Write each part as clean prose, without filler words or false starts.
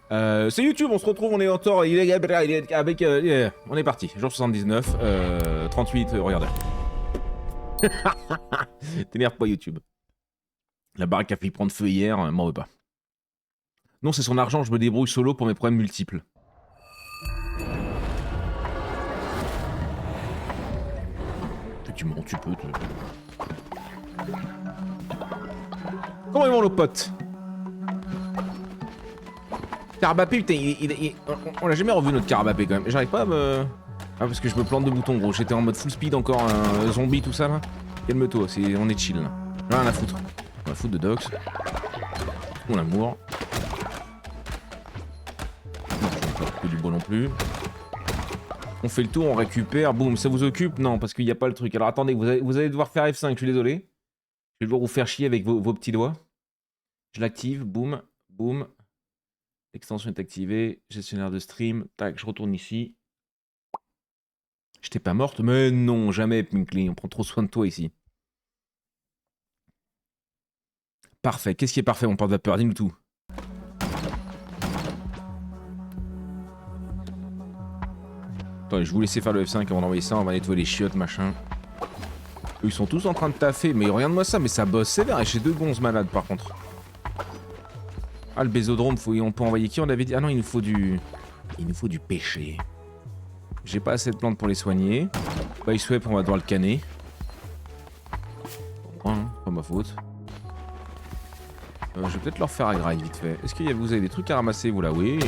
C'est YouTube, on se retrouve, on est en tort, avec... on est parti, jour 79, 38 regardez. T'énerve pas YouTube. La baraque a failli prendre feu hier, m'en veux pas. Non, c'est son argent, je me débrouille solo pour mes problèmes multiples. Effectivement, tu peux. Comment ils vont nos potes? Carabapé, putain, on l'a jamais revu notre Carabapé quand même. J'arrive pas à me... Ah, parce que je me plante de boutons gros. J'étais en mode full speed encore, un zombie, tout ça là. Calme-toi, on est chill là. Rien à foutre. On va foutre de Dox. Mon amour. Pas du bois non plus. On fait le tour, on récupère. Boum, ça vous occupe? Non, parce qu'il n'y a pas le truc. Alors attendez, vous allez devoir faire F5, je suis désolé. Je vais devoir vous faire chier avec vos petits doigts. Je l'active, boum, boum. L'extension est activée, gestionnaire de stream, tac, je retourne ici. J'étais pas morte? Mais non, jamais, Pinkly, on prend trop soin de toi ici. Parfait, qu'est-ce qui est parfait, mon porte-vapeur? Dis-nous tout. Attends, je vous laisser faire le F5 avant d'envoyer ça, on va nettoyer les chiottes, machin. Eux, ils sont tous en train de taffer, mais regarde-moi ça, mais ça bosse sévère, et j'ai deux gonzes malades par contre. Ah, le bésodrome, on peut envoyer qui? On avait dit... Ah non, il nous faut du péché. J'ai pas assez de plantes pour les soigner. Bah, il swap, on va devoir le canner. Hein, pas ma faute. Je vais peut-être leur faire agraille vite fait. Est-ce que vous avez des trucs à ramasser, vous là? Oui.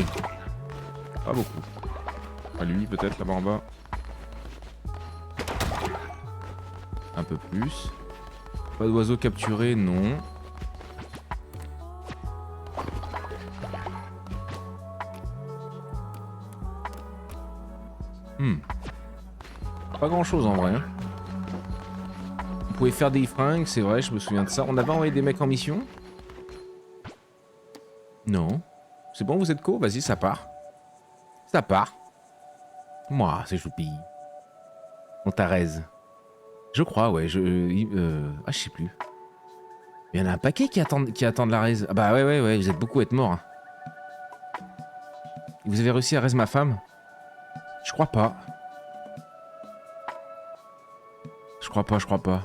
Pas beaucoup. Ah, lui, peut-être, là-bas en bas. Un peu plus. Pas d'oiseaux capturés, non. Pas grand chose en vrai. Vous pouvez faire des fringues, c'est vrai, je me souviens de ça. On avait envoyé des mecs en mission? Non. C'est bon, vous êtes co? Vas-y, ça part. Ça part. Moi, c'est choupi. On t'arrête. Je crois, ouais. Ah, je sais plus. Il y en a un paquet qui attendent la raise. Ah bah ouais, vous êtes beaucoup à être morts. Hein. Vous avez réussi à raise ma femme? Je crois pas. Je crois pas.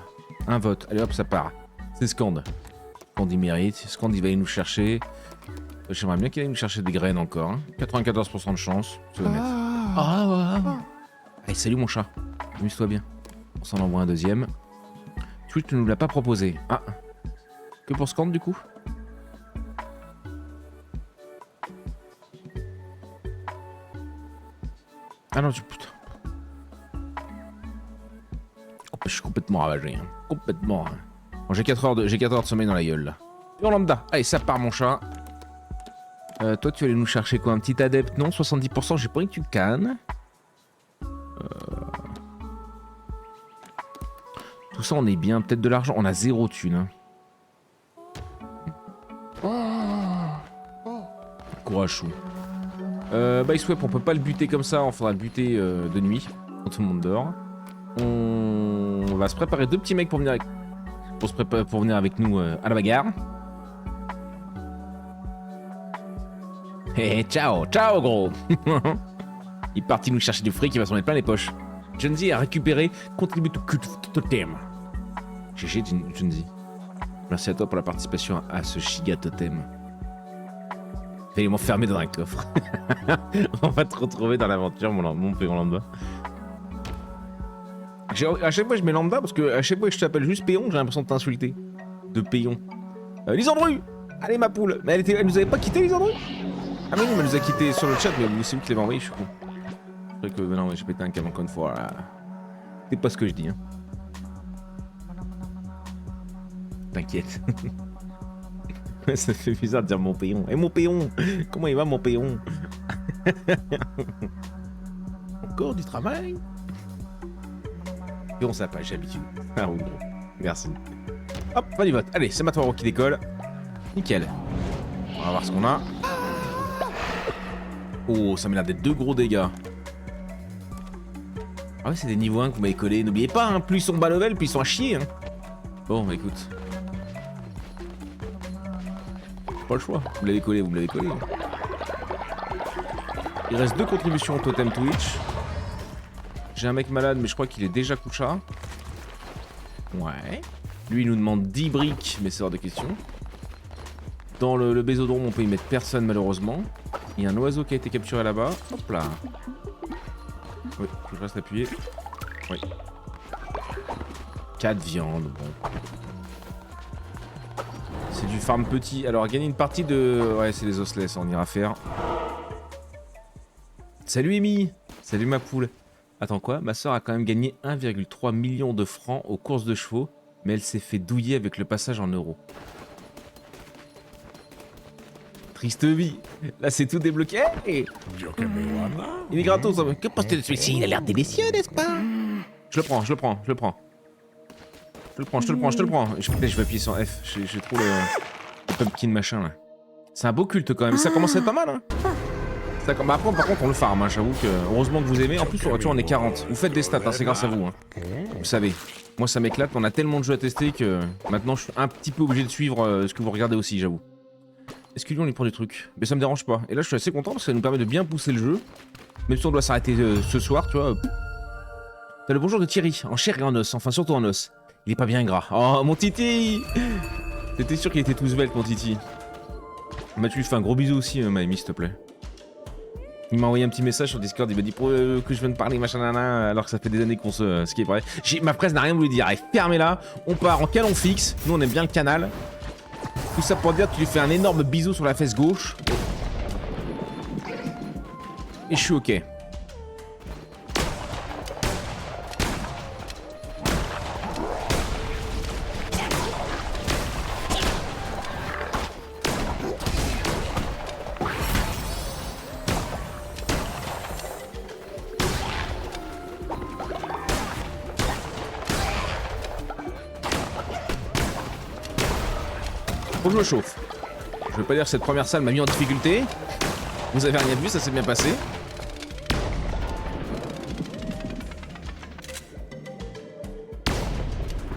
Un vote. Allez hop, ça part. C'est Scand. Scand il mérite. Scand il va aller nous chercher. J'aimerais bien qu'il aille nous chercher des graines encore. Hein. 94% de chance. C'est honnête. Allez, salut mon chat. Amuse-toi bien. On s'en envoie un deuxième. Twitch ne nous l'a pas proposé. Ah. Que pour Scand du coup? Ah non, putain. Je suis complètement ravagé. Hein. Complètement. Hein. Bon, j'ai 4 heures de sommeil dans la gueule là. Et on lambda. Allez, ça part mon chat. Toi, tu allais nous chercher quoi? Un petit adepte? Non, 70%, j'ai pas envie que tu cannes. Tout ça, on est bien. Peut-être de l'argent. On a 0 thune. Hein. Courage chou. Bah, il swap, on peut pas le buter comme ça. On faudra le buter de nuit. Quand tout le monde dort. On va se préparer 2 petits mecs pour venir avec, nous à la bagarre. Hé, ciao gros. Il est parti nous chercher du fric, il va s'en mettre plein les poches. Junzi a récupéré, contribue au culte totem. GG Junzi. Merci à toi pour la participation à ce giga totem. Fallait m'enfermer dans un coffre. On va te retrouver dans l'aventure, mon péon lambda. À chaque fois je mets lambda parce que à chaque fois que je t'appelle juste péon, j'ai l'impression de t'insulter. De péon. Lisandru! Allez ma poule! Mais elle nous avait pas quitté Lisandru? Ah mais non, elle nous a quitté sur le chat, mais c'est vous qui l'avez envoyé, je suis con. C'est vrai que non, j'ai pété un câble encore une fois. C'est pas ce que je dis, hein. T'inquiète. Ça fait bizarre de dire mon péon. Et mon péon! Comment il va mon péon? Encore du travail? Péon ça passe, j'ai l'habitude. Ah oui, merci. Hop, pas du vote. Allez, c'est Matoro qui décolle. Nickel. On va voir ce qu'on a. Oh, ça m'a l'air d'être 2 gros dégâts. Ah ouais, c'est des niveaux 1 que vous m'avez collé. N'oubliez pas, hein, plus ils sont bas level, plus ils sont à chier. Hein. Bon, bah écoute. Pas le choix. Vous me l'avez collé, vous me l'avez collé. Il reste 2 contributions au totem Twitch. J'ai un mec malade, mais je crois qu'il est déjà coucha. Ouais. Lui, il nous demande 10 briques, mais c'est hors de question. Dans le bésodrome, on peut y mettre personne, malheureusement. Il y a un oiseau qui a été capturé là-bas. Hop là. Oui, faut que je reste appuyé. Oui. 4 viandes, bon. C'est du farm petit. Alors, gagner une partie de... Ouais, c'est des osselets, on ira faire. Salut Amy. Salut ma poule. Attends quoi? Ma soeur a quand même gagné 1,3 million de francs aux courses de chevaux, mais elle s'est fait douiller avec le passage en euros. Triste vie. Là, c'est tout débloqué. Il est gratos. Que penses-tu de celui-ci? Il a l'air délicieux, n'est-ce pas? Je le prends, je le prends, je le prends. Je le prends, je te le prends, je te le prends. Je vais appuyer sur F. J'ai trop le pumpkin machin là. C'est un beau culte quand même. Ça commence à être pas mal, hein. Ça, bah, après, par contre, on le farm, hein. J'avoue que heureusement que vous aimez. En plus, tu vois, on est 40. Vous faites des stats, hein. C'est grâce à vous, hein. Vous savez. Moi, ça m'éclate. On a tellement de jeux à tester que maintenant, je suis un petit peu obligé de suivre ce que vous regardez aussi, j'avoue. Est-ce que lui, on lui prend des trucs? Mais ça me dérange pas. Et là, je suis assez content parce que ça nous permet de bien pousser le jeu. Même si on doit s'arrêter ce soir, tu vois. T'as le bonjour de Thierry, en chair et en os. Enfin, surtout en os. Il est pas bien gras. Oh, mon Titi! T'étais sûr qu'il était tout svelte, mon Titi. Mathieu, lui fais un gros bisou aussi, Maëmi, s'il te plaît. Il m'a envoyé un petit message sur Discord, il m'a dit pour que je vienne parler, machin, nana, alors que ça fait des années qu'on se... ce qui est vrai. Ma presse n'a rien voulu dire. Allez, fermez-la. On part en canon fixe. Nous, on aime bien le canal. Tout ça pour dire que tu lui fais un énorme bisou sur la fesse gauche. Et je suis ok. Faut que je me chauffe. Je veux pas dire que cette première salle m'a mis en difficulté. Vous avez rien vu, ça s'est bien passé.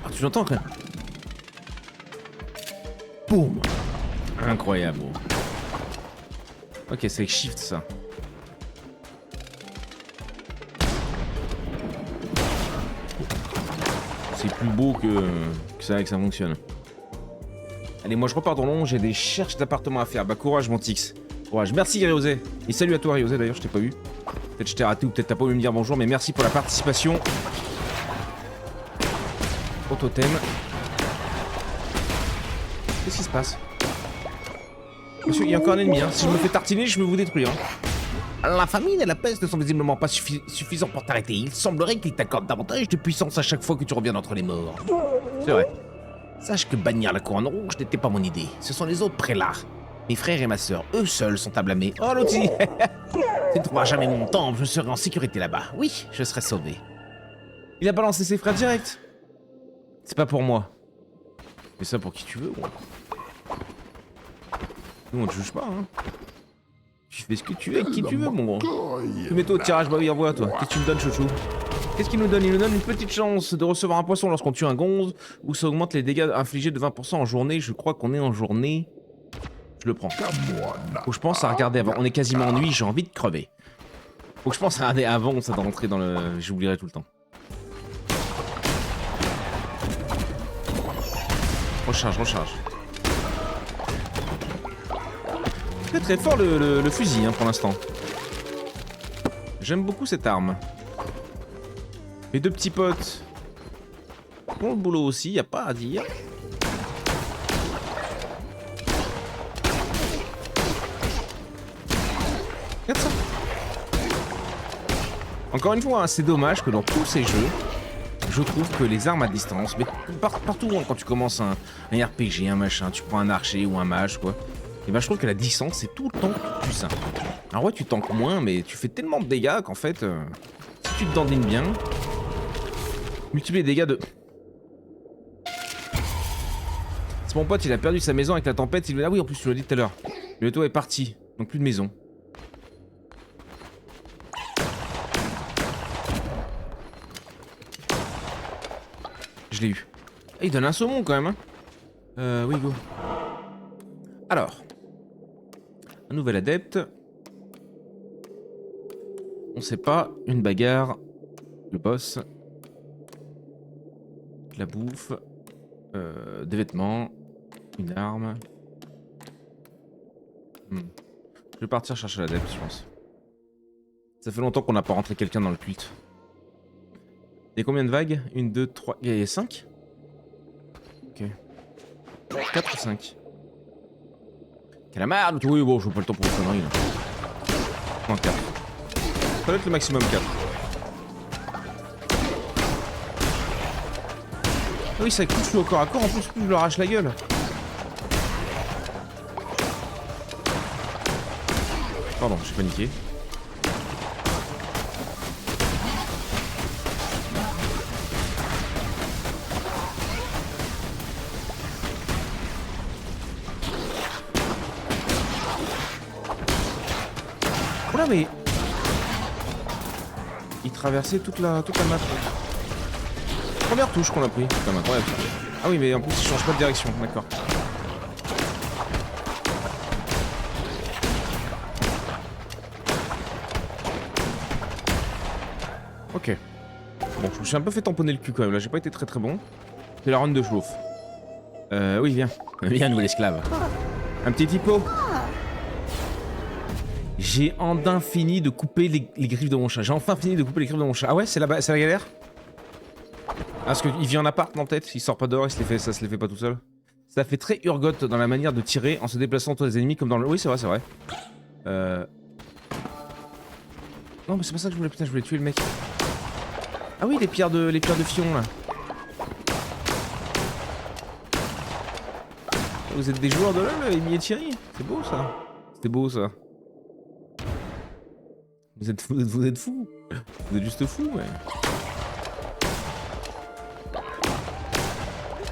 Ah, tu l'entends quand même. Boum. Incroyable. Ok, c'est avec shift ça. C'est plus beau que ça fonctionne. Allez, moi je repars dans l'ombre, j'ai des recherches d'appartements à faire. Bah courage mon Tix. Courage. Merci Ryosé. Et salut à toi Ryosé d'ailleurs, je t'ai pas vu. Peut-être je t'ai raté ou peut-être t'as pas voulu me dire bonjour, mais merci pour la participation. Au totem. Qu'est-ce qui se passe? Monsieur, il y a encore un ennemi, hein. Si je me fais tartiner, je vais vous détruire. La famine et la peste ne sont visiblement pas suffisants pour t'arrêter. Il semblerait qu'il t'accorde davantage de puissance à chaque fois que tu reviens d'entre les morts. C'est vrai. Sache que bannir la couronne rouge n'était pas mon idée. Ce sont les autres prélats. Mes frères et ma sœur, eux seuls sont à blâmer. Oh l'outil. Tu ne trouveras jamais mon temple, je serai en sécurité là-bas. Oui, je serai sauvé. Il a balancé ses frères direct. C'est pas pour moi. Fais ça pour qui tu veux, gros. Nous on te juge pas, hein. Tu fais ce que tu veux avec qui tu veux, mon gros. Tu mets toi au tirage, bah oui, envoie toi. Qu'est-ce que tu me donnes, chouchou? Qu'est-ce qu'il nous donne? Il nous donne une petite chance de recevoir un poisson lorsqu'on tue un gonze, ou ça augmente les dégâts infligés de 20% en journée. Je crois qu'on est en journée. Je le prends. Faut que je pense à regarder avant. On est quasiment en nuit, j'ai envie de crever. Faut que je pense à regarder avant, ça doit rentrer dans le... J'oublierai tout le temps. Recharge, recharge. Très très fort le fusil, hein, pour l'instant. J'aime beaucoup cette arme. Mes deux petits potes font le boulot aussi, y a pas à dire. Regarde ça. Encore une fois, hein, c'est dommage que dans tous ces jeux, je trouve que les armes à distance, mais partout hein, quand tu commences un RPG, un machin, tu prends un archer ou un mage, quoi. Et ben je trouve que la distance, c'est tout le temps plus simple. Alors ouais, tu tankes moins, mais tu fais tellement de dégâts qu'en fait, si tu te dandines bien, multiplier les dégâts de... C'est mon pote, il a perdu sa maison avec la tempête. Il me dit, ah oui, en plus, tu l'as dit tout à l'heure. Le toit est parti, donc plus de maison. Je l'ai eu. Ah, il donne un saumon quand même, hein. Oui, go. Alors. Un nouvel adepte. On sait pas. Une bagarre. Le boss. De la bouffe. Des vêtements. Une arme. Je vais partir chercher l'adepte, je pense. Ça fait longtemps qu'on n'a pas rentré quelqu'un dans le culte. Il y a combien de vagues? 1, 2, 3... Il y a 5? Ok. 4 ou 5? Calamar. Oui, bon, je veux pas le temps pour les conneries, là. Non, 4. Ça doit être le maximum 4. Ah oui, ça coûte, je suis au corps à corps, en plus je leur arrache la gueule. Pardon, j'ai paniqué. Oula, mais... Il traversait toute la map. Première touche qu'on a pris. Putain, incroyable. Ah oui, mais en plus il change pas de direction, d'accord. Ok. Bon, je me suis un peu fait tamponner le cul quand même, là j'ai pas été très très bon. C'est la run de Schlouf. Oui, viens. Viens, nouvel esclave. Un petit typo. J'ai enfin fini de couper les griffes de mon chat. J'ai enfin fini de couper les griffes de mon chat. Ah ouais, c'est la galère? Ah, parce qu'il vit en appart en tête, il sort pas dehors, ça se les fait pas tout seul. Ça fait très Urgot dans la manière de tirer en se déplaçant autour des ennemis comme dans le... Oui, c'est vrai, c'est vrai. Non, mais c'est pas ça que je voulais, putain, je voulais tuer le mec. Ah oui, les pierres de Fion, là. Vous êtes des joueurs de LoL, Amy et Thierry? C'est beau, ça. C'était beau, ça. Vous êtes fous. Vous êtes juste fous, ouais.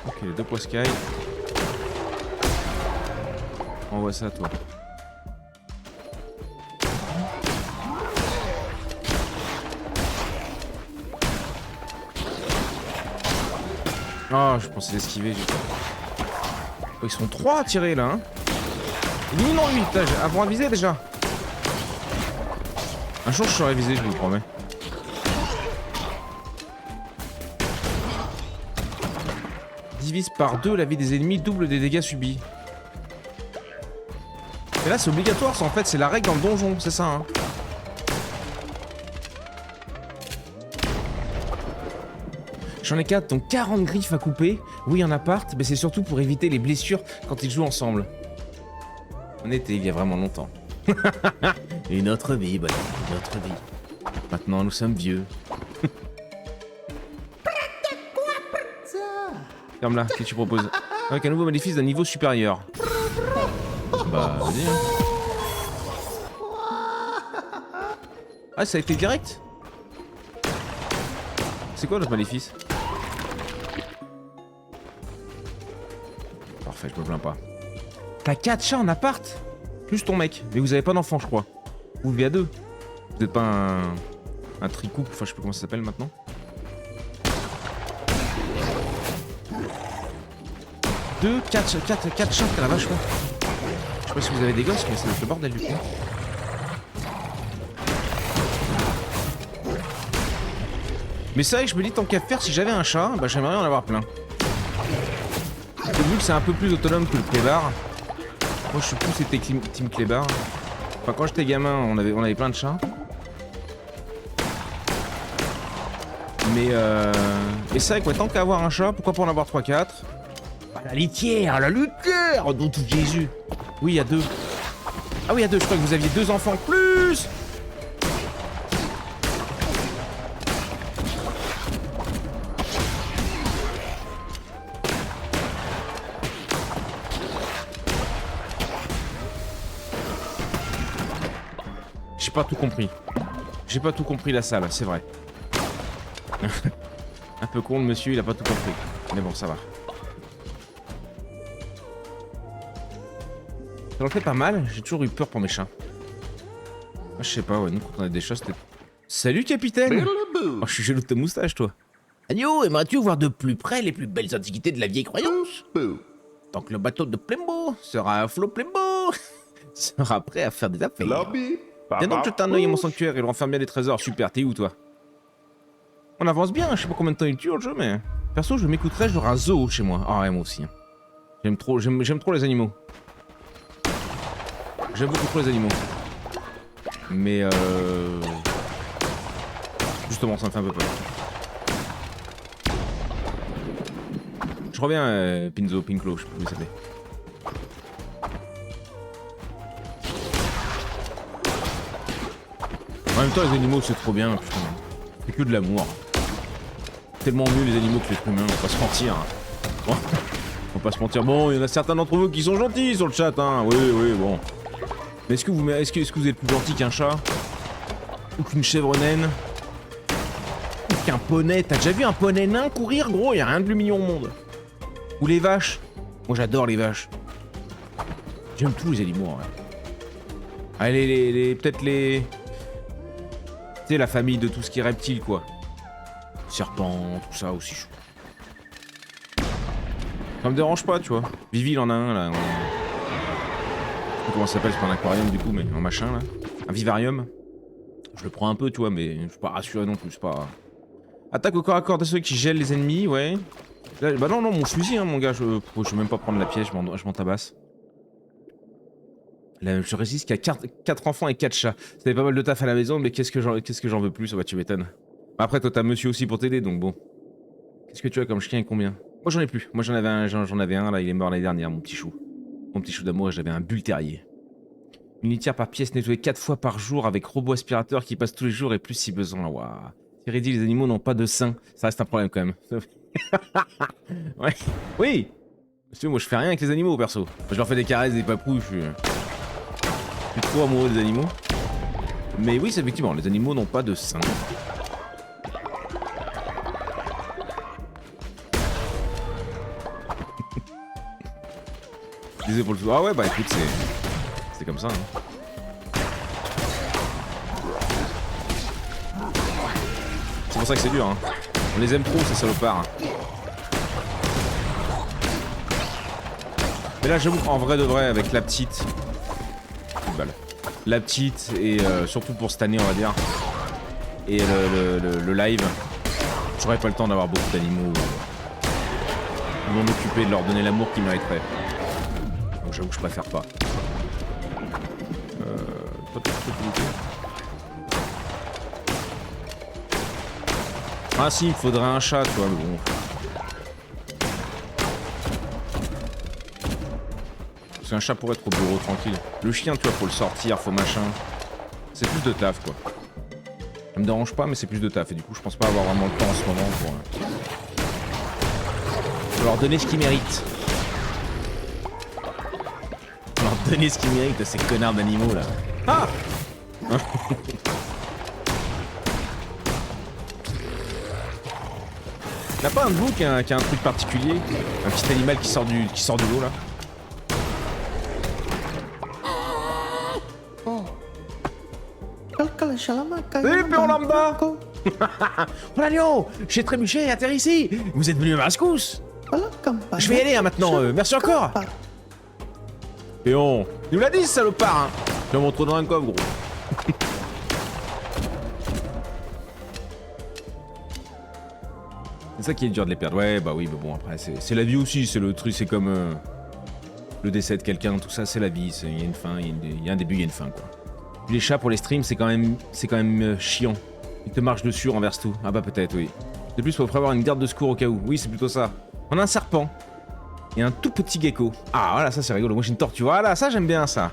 Ok, les 2 poids sky. Envoie ça à toi. Oh, je pensais l'esquiver. Oh, ils sont 3 à tirer là, hein. Non, lui, avant à viser déjà. Un jour je serai visé, je vous le promets. Divise par 2 la vie des ennemis, double des dégâts subis. Et là c'est obligatoire, ça en fait, c'est la règle dans le donjon, c'est ça, hein. J'en ai 4, donc 40 griffes à couper. Oui, en appart, mais c'est surtout pour éviter les blessures quand ils jouent ensemble. On était il y a vraiment longtemps. Une autre vie, bonhomme, une autre vie. Maintenant, nous sommes vieux. Ferme là, qu'est-ce que tu proposes? Avec un nouveau maléfice d'un niveau supérieur. Bah, vas-y. Hein. Ah, ça a été direct? C'est quoi notre maléfice? Parfait, je me plains pas. T'as 4 chats en appart? Plus ton mec. Mais vous avez pas d'enfant, je crois. Vous vivez à 2. Vous êtes pas un tricouple, enfin je sais plus comment ça s'appelle maintenant. Deux, 4 chats, t'as la vache, quoi. Je sais pas si vous avez des gosses, mais c'est le bordel du coup. Mais c'est vrai que je me dis, tant qu'à faire, si j'avais un chat, bah j'aimerais en avoir plein. Vu que c'est un peu plus autonome que le clébard, moi je suis plus c'était team clébard. Enfin quand j'étais gamin, on avait plein de chats. Mais c'est vrai que ouais, tant qu'à avoir un chat, pourquoi pas en avoir 3-4? Ah, la litière, oh nom de Jésus. Oui, il y a 2. Ah oui, il y a 2, je crois que vous aviez 2 enfants plus. J'ai pas tout compris. J'ai pas tout compris la salle, c'est vrai. Un peu con le monsieur, il a pas tout compris. Mais bon, ça va. Ça en fait pas mal, j'ai toujours eu peur pour mes chats. Ah, je sais pas, ouais, nous quand on a des chats, c'était... Salut capitaine! Oh, je suis jaloux de ta moustache, toi. Agneau, aimerais-tu voir de plus près les plus belles antiquités de la vieille croyance? Tant que le bateau de Plembo sera à flot Plembo sera prêt à faire des affaires. Viens donc jeter un œil à mon sanctuaire et le renferme bien des trésors. Super, t'es où toi? On avance bien, je sais pas combien de temps il dure le jeu, mais... Perso, je m'écouterais, j'aurai un zoo chez moi. Ah ouais, moi aussi. J'aime trop les animaux. J'aime beaucoup trop les animaux. Mais justement, ça me fait un peu peur. Je reviens, Pinzo, Pinklo, je sais plus où ça s'appelle. En même temps, les animaux, c'est trop bien, putain. C'est que de l'amour. Tellement mieux les animaux que les êtres humains, on va pas se mentir. Bon. On va pas se mentir. Bon, il y en a certains d'entre vous qui sont gentils sur le chat, hein. Oui, oui, bon. Mais est-ce que vous êtes plus gentil qu'un chat? Ou qu'une chèvre naine? Ou qu'un poney? T'as déjà vu un poney nain courir, gros? Y a rien de plus mignon au monde. Ou les vaches? Moi, j'adore les vaches. J'aime tous les animaux, ouais. Allez, peut-être les... Tu sais, la famille de tout ce qui est reptile, quoi. Serpent, tout ça aussi. Ça me dérange pas, tu vois. Vivi, il en a un, là. Je sais pas comment ça s'appelle, c'est pas un aquarium, du coup, mais un machin, là. Un vivarium. Je le prends un peu, tu vois, mais je suis pas rassuré non plus, c'est pas... Attaque au corps à corps de ceux qui gèlent les ennemis, ouais. Là, bah non, mon fusil, hein, mon gars, je vais même pas prendre la pièce, je m'en tabasse. Là, je résiste qu'à 4 enfants et 4 chats. Ça fait pas mal de taf à la maison, mais qu'est-ce que j'en veux plus? Bah, tu m'étonnes. Après, toi, t'as monsieur aussi pour t'aider, donc bon. Qu'est-ce que tu as comme chien et combien? Moi, j'en ai plus. Moi, j'en avais un, là, il est mort l'année dernière, mon petit chou. Mon petit chou d'amour, j'avais un bull terrier. Une litière par pièce nettoyée 4 fois par jour avec robot aspirateur qui passe tous les jours et plus si besoin. Waouh. Thierry dit, les animaux n'ont pas de sein. Ça reste un problème quand même. Ouais. Oui. Monsieur, moi, je fais rien avec les animaux, perso. Je leur fais des caresses, des papouilles, je suis trop amoureux des animaux. Mais oui, c'est effectivement, les animaux n'ont pas de sein. Désolé pour le tout. Ah ouais, bah écoute, c'est comme ça. Hein. C'est pour ça que c'est dur. Hein. On les aime trop, ces salopards. Mais là, j'avoue qu'en vrai de vrai, avec la petite... La petite, et surtout pour cette année, on va dire. Et le live, j'aurais pas le temps d'avoir beaucoup d'animaux. De m'en occuper, de leur donner l'amour qu'ils mériteraient. Donc j'avoue que je préfère pas. Ah si, il faudrait un chat, tu vois, mais bon. Parce qu'un chat pourrait être au bureau tranquille. Le chien, tu vois, faut le sortir, faut machin. C'est plus de taf, quoi. Ça me dérange pas, mais c'est plus de taf. Et du coup, je pense pas avoir vraiment le temps en ce moment pour leur donner ce qu'ils méritent. Leur donner ce qu'ils méritent à ces connards d'animaux, là. Ah T'as pas un de vous qui a un truc particulier? Un petit animal qui sort de l'eau, là? Salut, Péon Lambda. Oh l'agneau, j'ai trébuché et atterri ici. Vous êtes venu à ma rescousse. Je vais y aller hein, maintenant, merci encore. Péon, il nous l'a dit ce salopard hein. Je vais montrer dans un coffre gros. C'est ça qui est dur de les perdre, ouais bah oui mais bon après c'est la vie aussi, c'est le truc, c'est comme le décès de quelqu'un, tout ça c'est la vie, il y a une fin, il y a un début, il y a une fin quoi. Les chats pour les streams, c'est quand même chiant. Ils te marchent dessus, renversent tout. Ah bah peut-être, oui. De plus, il faut prévoir une garde de secours au cas où. Oui, c'est plutôt ça. On a un serpent. Et un tout petit gecko. Ah voilà, ça c'est rigolo. Moi j'ai une tortue. Voilà, ça j'aime bien ça.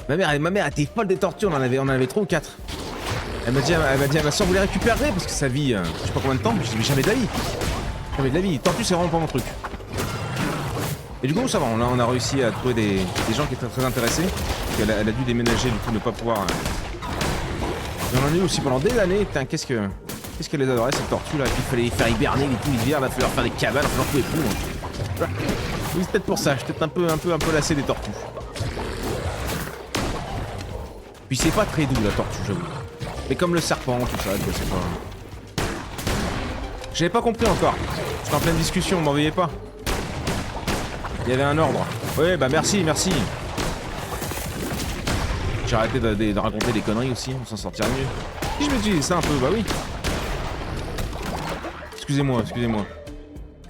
Ma mère était folle des tortues, on en avait 3 ou 4. Elle m'a dit à ma soeur, vous les récupérerez parce que sa vie, je sais pas combien de temps, mais je dis, mais jamais de la vie. Jamais de la vie. Tortue, c'est vraiment pas mon truc. Et du coup, ça va, on a réussi à trouver des gens qui étaient très intéressés. Elle a dû déménager, du coup, ne pas pouvoir... Et on en a eu aussi pendant des années. Putain, qu'est-ce qu'elle les adorait, cette tortue là. Il fallait les faire hiberner et tout l'hiver, il va falloir faire des cabanes, j'en pouvais plus. Donc... Oui, c'est peut-être pour ça, je suis peut-être un peu lassé des tortues. Puis c'est pas très doux la tortue, j'avoue. Mais comme le serpent, tout ça, quoi, c'est pas... J'avais pas compris encore. J'étais en pleine discussion, m'en veuillez pas. Il y avait un ordre. Ouais, bah merci. J'ai arrêté de raconter des conneries aussi, on s'en sortira mieux. Si je me dis ça un peu, bah oui. Excusez-moi, excusez-moi.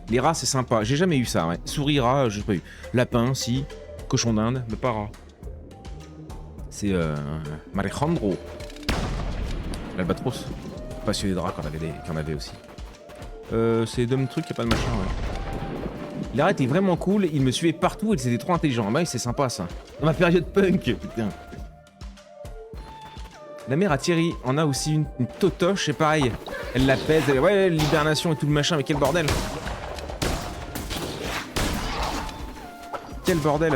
Les rats, c'est sympa. J'ai jamais eu ça, ouais. Souris, rat, j'ai pas eu. Lapin, si. Cochon d'Inde, mais pas rat. C'est Alejandro. L'albatros. Passionné de rats qu'on avait aussi. C'est Dom Truc, y'a pas de machin, ouais. Les rats étaient vraiment cool, ils me suivaient partout et c'était trop intelligent. Bah, c'est sympa ça. Dans ma période punk, putain. La mère à Thierry en a aussi une totoche, c'est pareil. Elle la pèse, elle, ouais, l'hibernation et tout le machin, mais quel bordel. Quel bordel.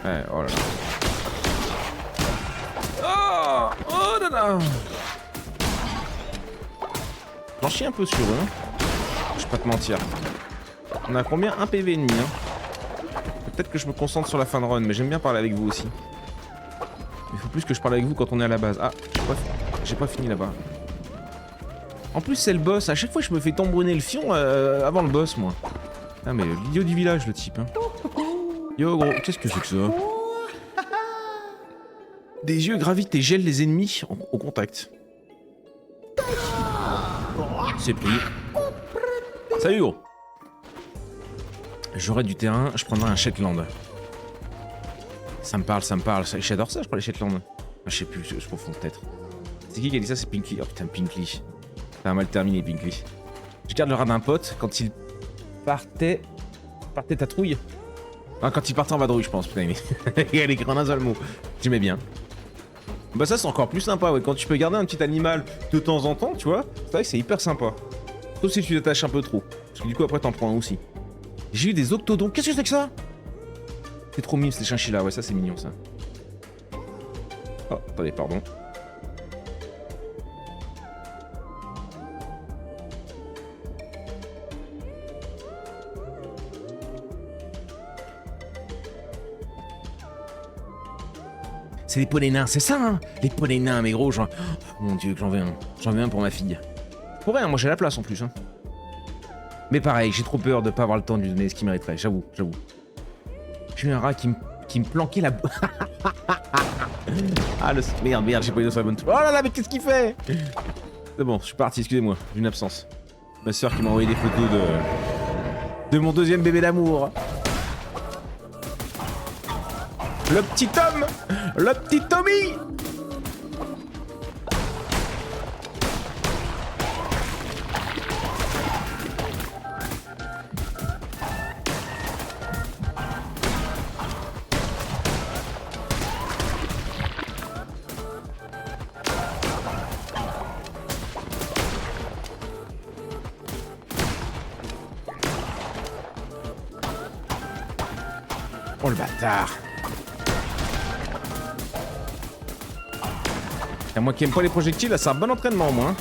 Ouais, oh là là. Oh là là. J'en chie un peu sur eux, hein. Je vais pas te mentir. On a combien? 1 PV et demi, hein. Peut-être que je me concentre sur la fin de run, mais j'aime bien parler avec vous aussi. Il faut plus que je parle avec vous quand on est à la base. Ah, j'ai pas fini là-bas. En plus, c'est le boss. À chaque fois, je me fais tambronner le fion avant le boss, moi. Ah, mais l'idiot du village, le type. Hein. Yo, gros, qu'est-ce que c'est que ça? Des yeux gravitent et gèlent les ennemis au contact. C'est pris. Salut, gros. J'aurais du terrain, je prendrais un Shetland. Ça me parle, ça me parle. J'adore ça, je prends les Shetland. Ah, je sais plus, je confonds peut-être. C'est qui a dit ça? C'est Pinky. Oh putain, Pinky. Ça a mal terminé, Pinky. Je garde le rat d'un pote quand il partait. Partait ta trouille. Ah, quand il partait en vadrouille, je pense. Putain, il y a les grenades dans le mot. J'aimais bien. Bah, ça, c'est encore plus sympa, ouais. Quand tu peux garder un petit animal de temps en temps, tu vois, c'est vrai que c'est hyper sympa. Sauf si tu t'attaches un peu trop. Parce que du coup, après, t'en prends un aussi. J'ai eu des octodons. Qu'est-ce que c'est que ça? C'est trop mignon, ces chinchillas. Ouais, ça, c'est mignon, ça. Oh, attendez, pardon. C'est des poneys nains, c'est ça, hein? Les poneys nains, mais gros, genre... Oh, mon dieu, que j'en veux un. J'en veux un pour ma fille. Pour rien, moi j'ai la place en plus, hein. Mais pareil, j'ai trop peur de pas avoir le temps de lui donner ce qu'il mériterait, j'avoue. J'ai eu un rat qui me planquait la... Ah, le... Merde, j'ai pas eu de sur la bonne... Oh là là, mais qu'est-ce qu'il fait? C'est bon, je suis parti, excusez-moi, d'une absence. Ma soeur qui m'a envoyé des photos de mon deuxième bébé d'amour. Le petit Tom! Le petit Tommy! Oh le bâtard! Et moi qui aime pas les projectiles, là c'est un bon entraînement au moins.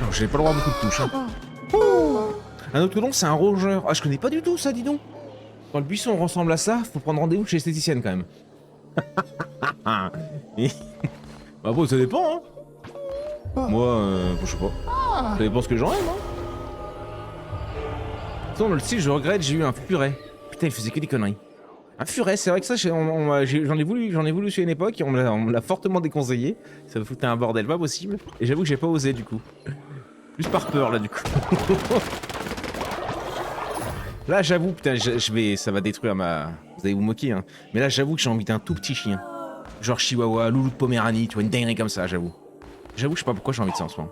Non, j'ai pas le droit à beaucoup de touches. Hein. Un octodon, c'est un rongeur. Ah, je connais pas du tout ça, dis donc. Quand le buisson ressemble à ça, faut prendre rendez-vous chez l'esthéticienne quand même. Bah bon, ça dépend, hein. Moi, je sais pas. Ça dépend ce que j'en aime, hein. Dans le style, je regrette, j'ai eu un furet. Putain, il faisait que des conneries. Un furet, c'est vrai que ça, j'en ai voulu sur une époque et on me l'a fortement déconseillé. Ça me foutait un bordel pas possible. Et j'avoue que j'ai pas osé du coup. Plus par peur là du coup. Là j'avoue, putain, ça va détruire ma... Vous allez vous moquer hein. Mais là j'avoue que j'ai envie d'un tout petit chien. Genre chihuahua, loulou de Poméranie, tu vois, une dinguerie comme ça, j'avoue. J'avoue, je sais pas pourquoi j'ai envie de ça en ce moment.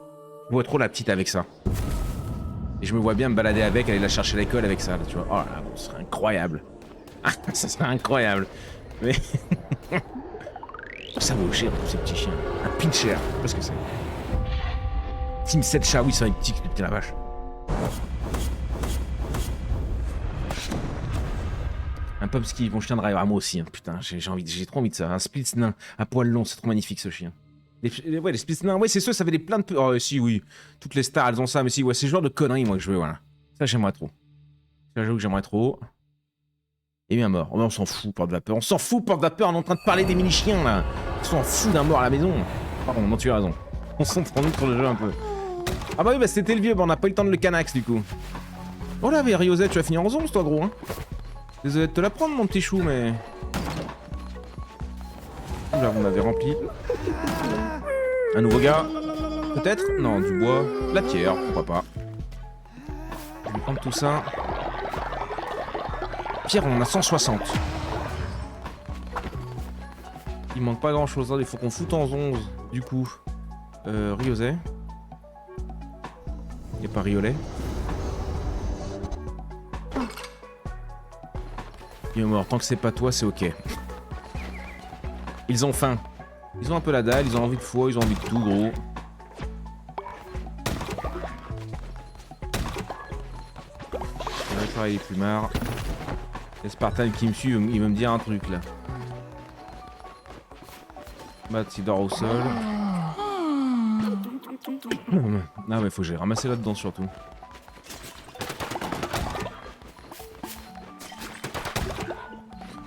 Je vois trop la petite avec ça. Et je me vois bien me balader avec, aller la chercher à l'école avec ça, là, tu vois. Oh là, bon, ce serait incroyable. Ah, ça serait incroyable. Mais... ça vaut cher tous ces petits chiens. Un pincher, qu'est-ce que c'est? Team 7 chat, oui, c'est un petit, putain la vache. Un Pomsky, bon chien de driver, moi aussi, hein. Putain, j'ai trop envie de ça. Un Spitz nain, à poil long, c'est trop magnifique ce chien. Ouais, les Spitz nains, ouais, c'est sûr, ça avait des plein de... Oh, si, oui. Toutes les stars, elles ont ça, mais si, ouais, c'est le genre de conneries, moi, que je veux, voilà. Ça, j'aimerais trop. Ça, j'avoue que j'aimerais trop. Et bien mort. Oh, on s'en fout, porte vapeur. On s'en fout, porte vapeur, on est en train de parler des mini-chiens, là. On s'en fout d'un mort à la maison. Pardon, non, tu as raison. On s'en prend sur le jeu un peu. Ah bah oui, bah c'était le vieux, bah on n'a pas eu le temps de le canax, du coup. Oh là, mais Ryosette, tu vas finir en 11 toi, gros. Hein. Désolé de te la prendre, mon petit chou, mais... Oula, vous m'avez rempli. Un nouveau gars. Peut-être? Non, du bois. La pierre, pourquoi pas. Je vais prendre tout ça. Pierre, on en a 160. Il manque pas grand chose, hein. Il faut qu'on foute en 11. Du coup, Rioset. Y'a pas Riolet. Il est mort. Tant que c'est pas toi, c'est ok. Ils ont faim. Ils ont un peu la dalle, ils ont envie de foie, ils ont envie de tout, gros. On va travailler les plumards. Les Spartans qui me suivent, il va me dire un truc là. Matt, il dort au sol. Non mais faut que j'aille ramasser là-dedans surtout.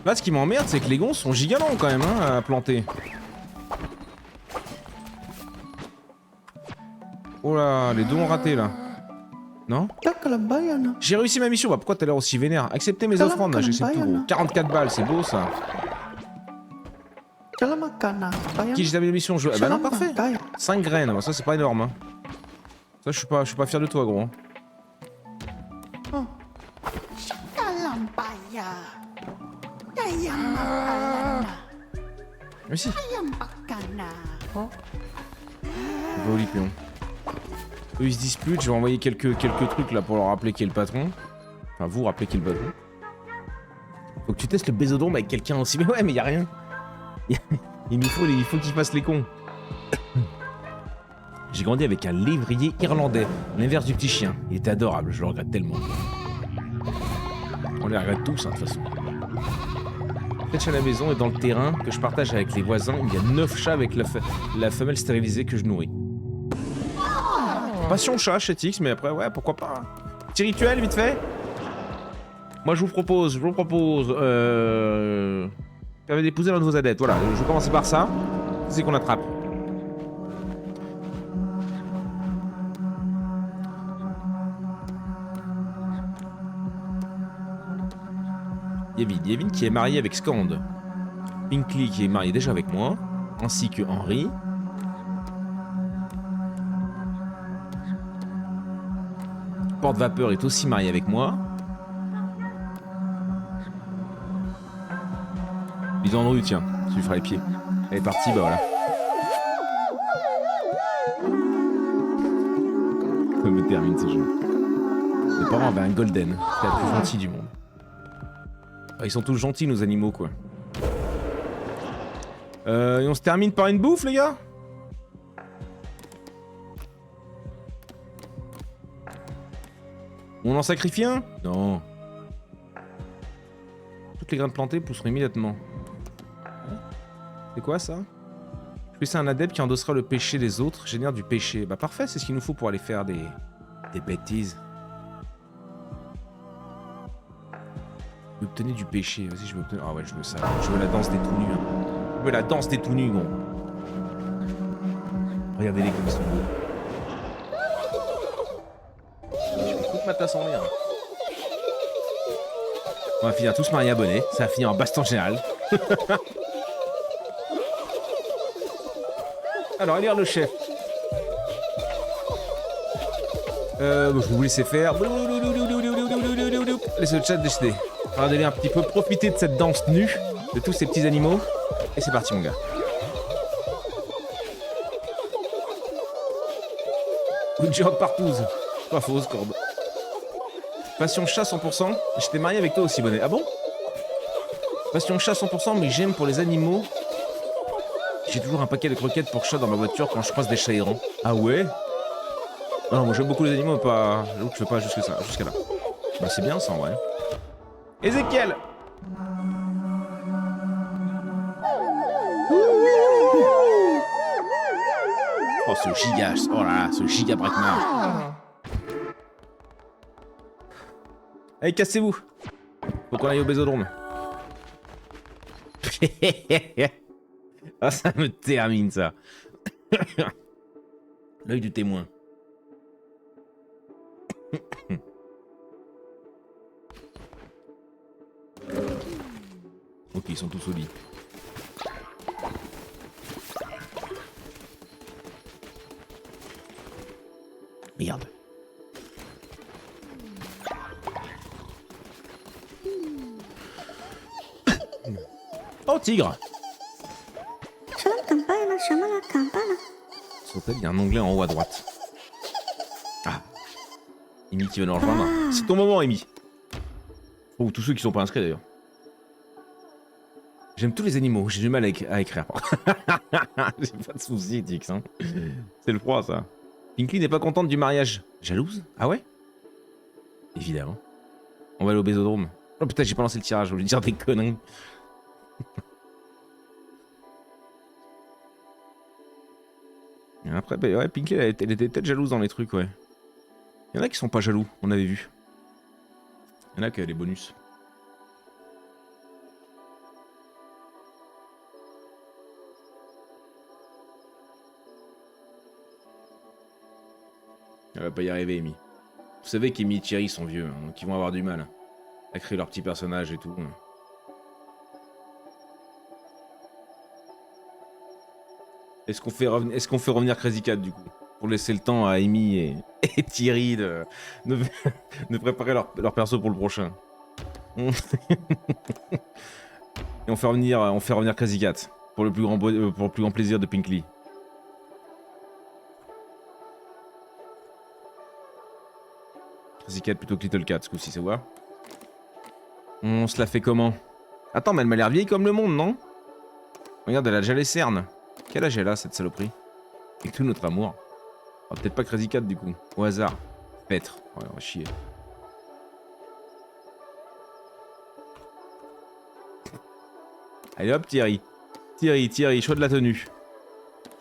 Là ce qui m'emmerde c'est que les gonds sont giga longs quand même hein, à planter. Oh là, les deux ont raté là. Non? J'ai réussi ma mission, bah pourquoi t'as l'air aussi vénère? Acceptez mes offrandes, là, j'accepte tout gros. 44 balles, c'est beau ça. Qui j'ai la mission? Ah bah non, parfait. 5 graines, bah, ça c'est pas énorme. Hein. Ça je suis pas fier de toi gros. Hein. Mais si. Va au lipion. Eux ils se disputent, je vais envoyer quelques trucs là pour leur rappeler qui est le patron. Enfin vous rappeler qui est le patron. Faut que tu testes le bésodrome avec quelqu'un aussi. Mais ouais mais y'a rien. Il faut qu'ils fassent les cons. J'ai grandi avec un lévrier irlandais, l'inverse du petit chien. Il était adorable, je le regrette tellement. On les regrette tous hein, de toute façon. Peut-être chez la maison et dans le terrain que je partage avec les voisins, il y a 9 chats avec la femelle stérilisée que je nourris. Passion chat chez Tix, mais après, ouais, pourquoi pas. Petit rituel, vite fait. Moi, je vous propose, permet d'épouser l'un de vos adeptes. Voilà, je vais commencer par ça. C'est qu'on attrape. Yevin qui est marié avec Skand. Pinkley qui est marié déjà avec moi, ainsi que Henry. Porte-Vapeur est aussi marié avec moi. Bison Andrew, tiens, tu lui feras les pieds. Elle est partie, bah voilà. Ça me termine ce jeu. Mes parents avaient un golden, c'était le plus gentil du monde. Ah, ils sont tous gentils nos animaux quoi. Et on se termine par une bouffe les gars? On en sacrifie un? Non. Toutes les graines plantées pousseront immédiatement. C'est quoi ça? Je c'est un adepte qui endossera le péché des autres, génère du péché. Bah parfait, c'est ce qu'il nous faut pour aller faire des bêtises. Vous obtenez du péché. Vas-y, je veux obtenir... Ah ouais, je veux ça. Je veux la danse des tout nus. Hein. Je veux la danse des tout nus, gros. Regardez-les comme ils sont beaux. Je vais foutre ma tasse en l'air. On va finir tous mariés abonnés. Ça va finir en baston général. Alors, élire le chef. Je vais vous laisser faire. Laissez le chat décider. Regardez-les un petit peu profiter de cette danse nue de tous ces petits animaux. Et c'est parti, mon gars. Good job partout. Pas fausse, Corbe. Passion chat 100%. J'étais marié avec toi aussi, bonnet. Ah bon? Passion chat 100%, mais j'aime pour les animaux. J'ai toujours un paquet de croquettes pour chat dans ma voiture quand je croise des chats errants. Ah ouais? Non, moi j'aime beaucoup les animaux, mais pas... J'avoue que je fais pas jusqu'à là. Bah c'est bien ça en vrai. Ezekiel! Oh ce giga... Oh là là, ce giga braquemar. Allez, cassez-vous. Faut qu'on aille au bésodrome. Ah, ça me termine ça. L'œil du témoin. Ils sont tous au lit. Merde. Oh, tigre! Sautel, il y a un onglet en haut à droite. Ah. Amy qui va nous rejoindre. C'est ton moment, Amy. Ou tous ceux qui sont pas inscrits d'ailleurs. J'aime tous les animaux, j'ai du mal à écrire. J'ai pas de soucis, Tix. Hein. C'est le froid, ça. Pinkley n'est pas contente du mariage. Jalouse? Ah ouais? Évidemment. On va aller au bésodrome. Oh putain, j'ai pas lancé le tirage, je voulais dire des conneries. Et après, bah ouais, Pinkley, elle était peut-être jalouse dans les trucs, ouais. Il y en a qui sont pas jaloux, on avait vu. Il y en a qui ont les bonus. Elle va pas y arriver, Amy. Vous savez qu'Amy et Thierry sont vieux, hein, donc ils vont avoir du mal à créer leur petit personnage et tout. Est-ce qu'on fait revenir Crazy Cat du coup? Pour laisser le temps à Amy et Thierry de préparer leur perso pour le prochain. Et on fait revenir Crazy Cat pour le plus grand plaisir de Pinkley. Crazy Cat plutôt que Little Cat ce coup-ci, ça va? On se la fait comment? Attends, mais elle m'a l'air vieille comme le monde, non? Regarde, elle a déjà les cernes. Quel âge elle a, cette saloperie? Et tout notre amour. Oh, peut-être pas Crazy Cat, du coup. Au hasard. Peut-être. Ouais, on va chier. Allez hop, Thierry. Thierry, choix de la tenue.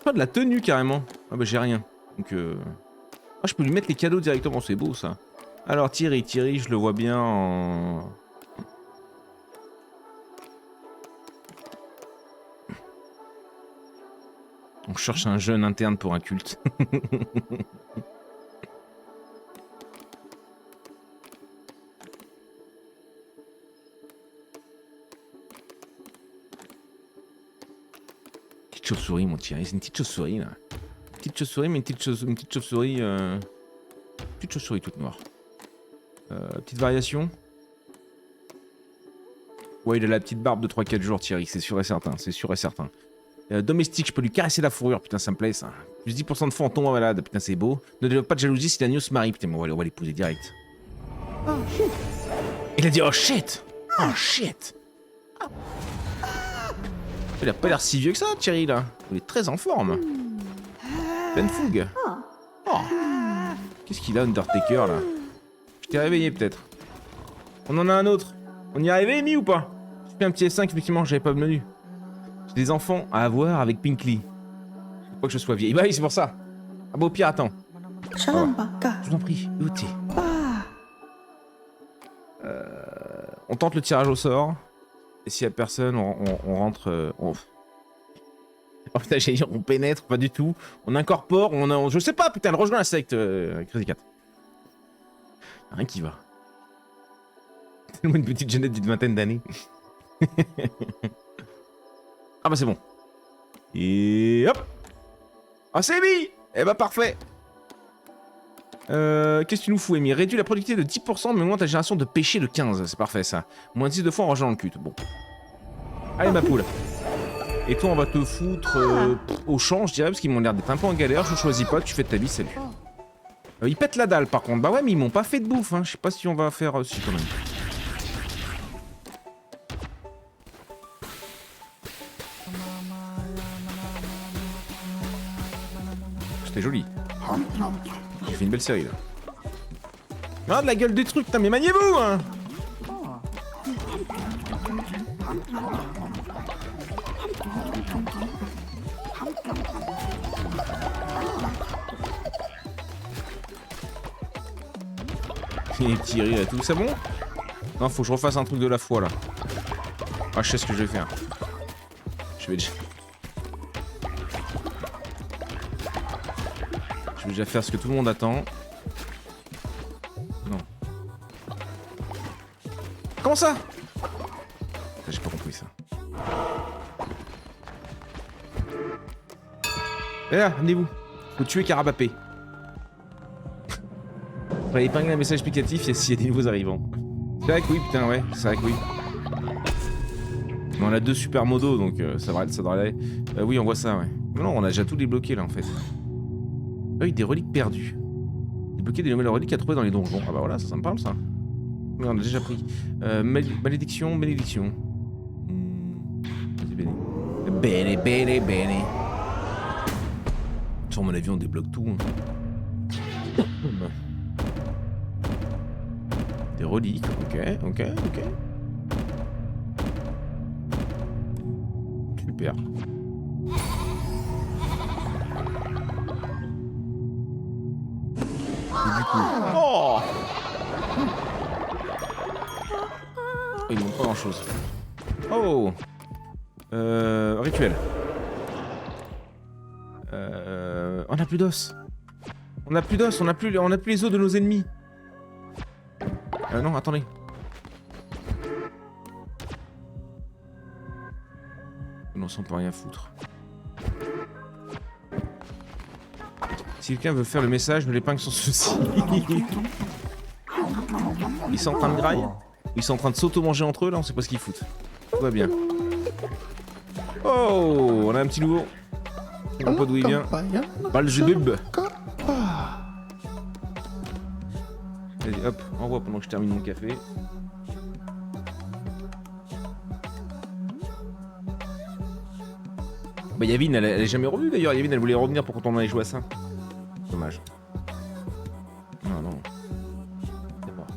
Choix de la tenue, carrément. Ah bah j'ai rien. Donc ah, je peux lui mettre les cadeaux directement, c'est beau, ça. Alors, Thierry, je le vois bien en... On cherche un jeune interne pour un culte. Petite chauve-souris, mon Thierry. C'est une petite chauve-souris, là. Petite chauve-souris, mais une petite chauve-souris... Petite chauve-souris toute noire. Petite variation. Ouais, il a la petite barbe de 3-4 jours, Thierry. C'est sûr et certain. C'est sûr et certain. Domestique, je peux lui caresser la fourrure, putain ça me plaît ça. Plus 10% de fois en tombant malade, putain c'est beau. Ne développe pas de jalousie si l'agneau se marie, putain mais on va l'épouser direct. Oh shit. Il a dit oh shit. Oh shit. Il a pas l'air si vieux que ça Thierry là. Il est très en forme. Pleine fougue. Oh. Qu'est-ce qu'il a Undertaker là? Je t'ai réveillé peut-être. On en a un autre. On y est arrivé Amy ou pas? Je fais un petit F5 effectivement, j'avais pas de menu. J'ai des enfants à avoir avec Pinkley. Faut pas que je sois vieille. Bah oui, c'est pour ça. Ah bah au pire, attends. Je vous en prie, où t'es? On tente le tirage au sort. Et s'il y a personne, on rentre... Oh putain, j'allais dire, on pénètre, pas du tout. On incorpore, je sais pas, putain, elle rejoint la secte, Crazy Cat. Rien qui va. Tellement une petite jeunette d'une vingtaine d'années. Ah bah c'est bon. Et hop. Ah c'est Amy. Eh bah parfait. Qu'est-ce que tu nous fous Amy? Réduis la productivité de 10% mais augmente ta génération de péché de 15. C'est parfait ça. Moins de 6 de fois en rangeant le cul. Bon. Allez ma poule. Et toi on va te foutre au champ je dirais parce qu'ils m'ont l'air d'être un peu en galère. Je choisis pas, tu fais de ta vie, salut. Ils pètent la dalle par contre. Bah ouais mais ils m'ont pas fait de bouffe hein. Je sais pas si on va faire... si quand même. C'était joli. J'ai fait une belle série là. Ah de la gueule des trucs, putain mais maniez-vous hein. Et Thierry et tout, c'est bon? Non faut que je refasse un truc de la foi là. Ah je sais ce que je vais faire. Je vais déjà faire ce que tout le monde attend. Non. Comment ça? J'ai pas compris ça. Et là, amenez-vous. Faut tuer Carabapé. Fallait épingler un message explicatif s'il y a des nouveaux arrivants. C'est vrai que oui, putain, ouais, c'est vrai que oui. Mais on a 2 super modos, donc ça devrait aller. Oui, on voit ça, ouais. Mais non, on a déjà tout débloqué là en fait. Oui, des reliques perdues. Débloquer des nouvelles reliques à trouver dans les donjons. Ah bah voilà, ça me parle ça. Oui, on a déjà pris. Malédiction, bénédiction. Bene, bene, bene. Sur mon avis, on débloque tout. Hein. Des reliques, ok. Super. Et du coup... Oh, il manque pas grand chose. Oh, rituel. On a plus d'os. On a plus d'os, on a plus les os de nos ennemis. Non, attendez. Non, ça on peut rien foutre. Si quelqu'un veut faire le message, ne l'épingle sans souci. Ils sont en train de grailler. Ils sont en train de s'auto-manger entre eux là, on sait pas ce qu'ils foutent. Tout va bien. Oh, on a un petit nouveau. Je sais pas d'où il vient. Baljebub. Vas-y, hop, envoie pendant que je termine mon café. Bah Yavin, elle est jamais revenue d'ailleurs. Yavin, elle voulait revenir pour quand on allait jouer à ça. Dommage. Non. C'est mort.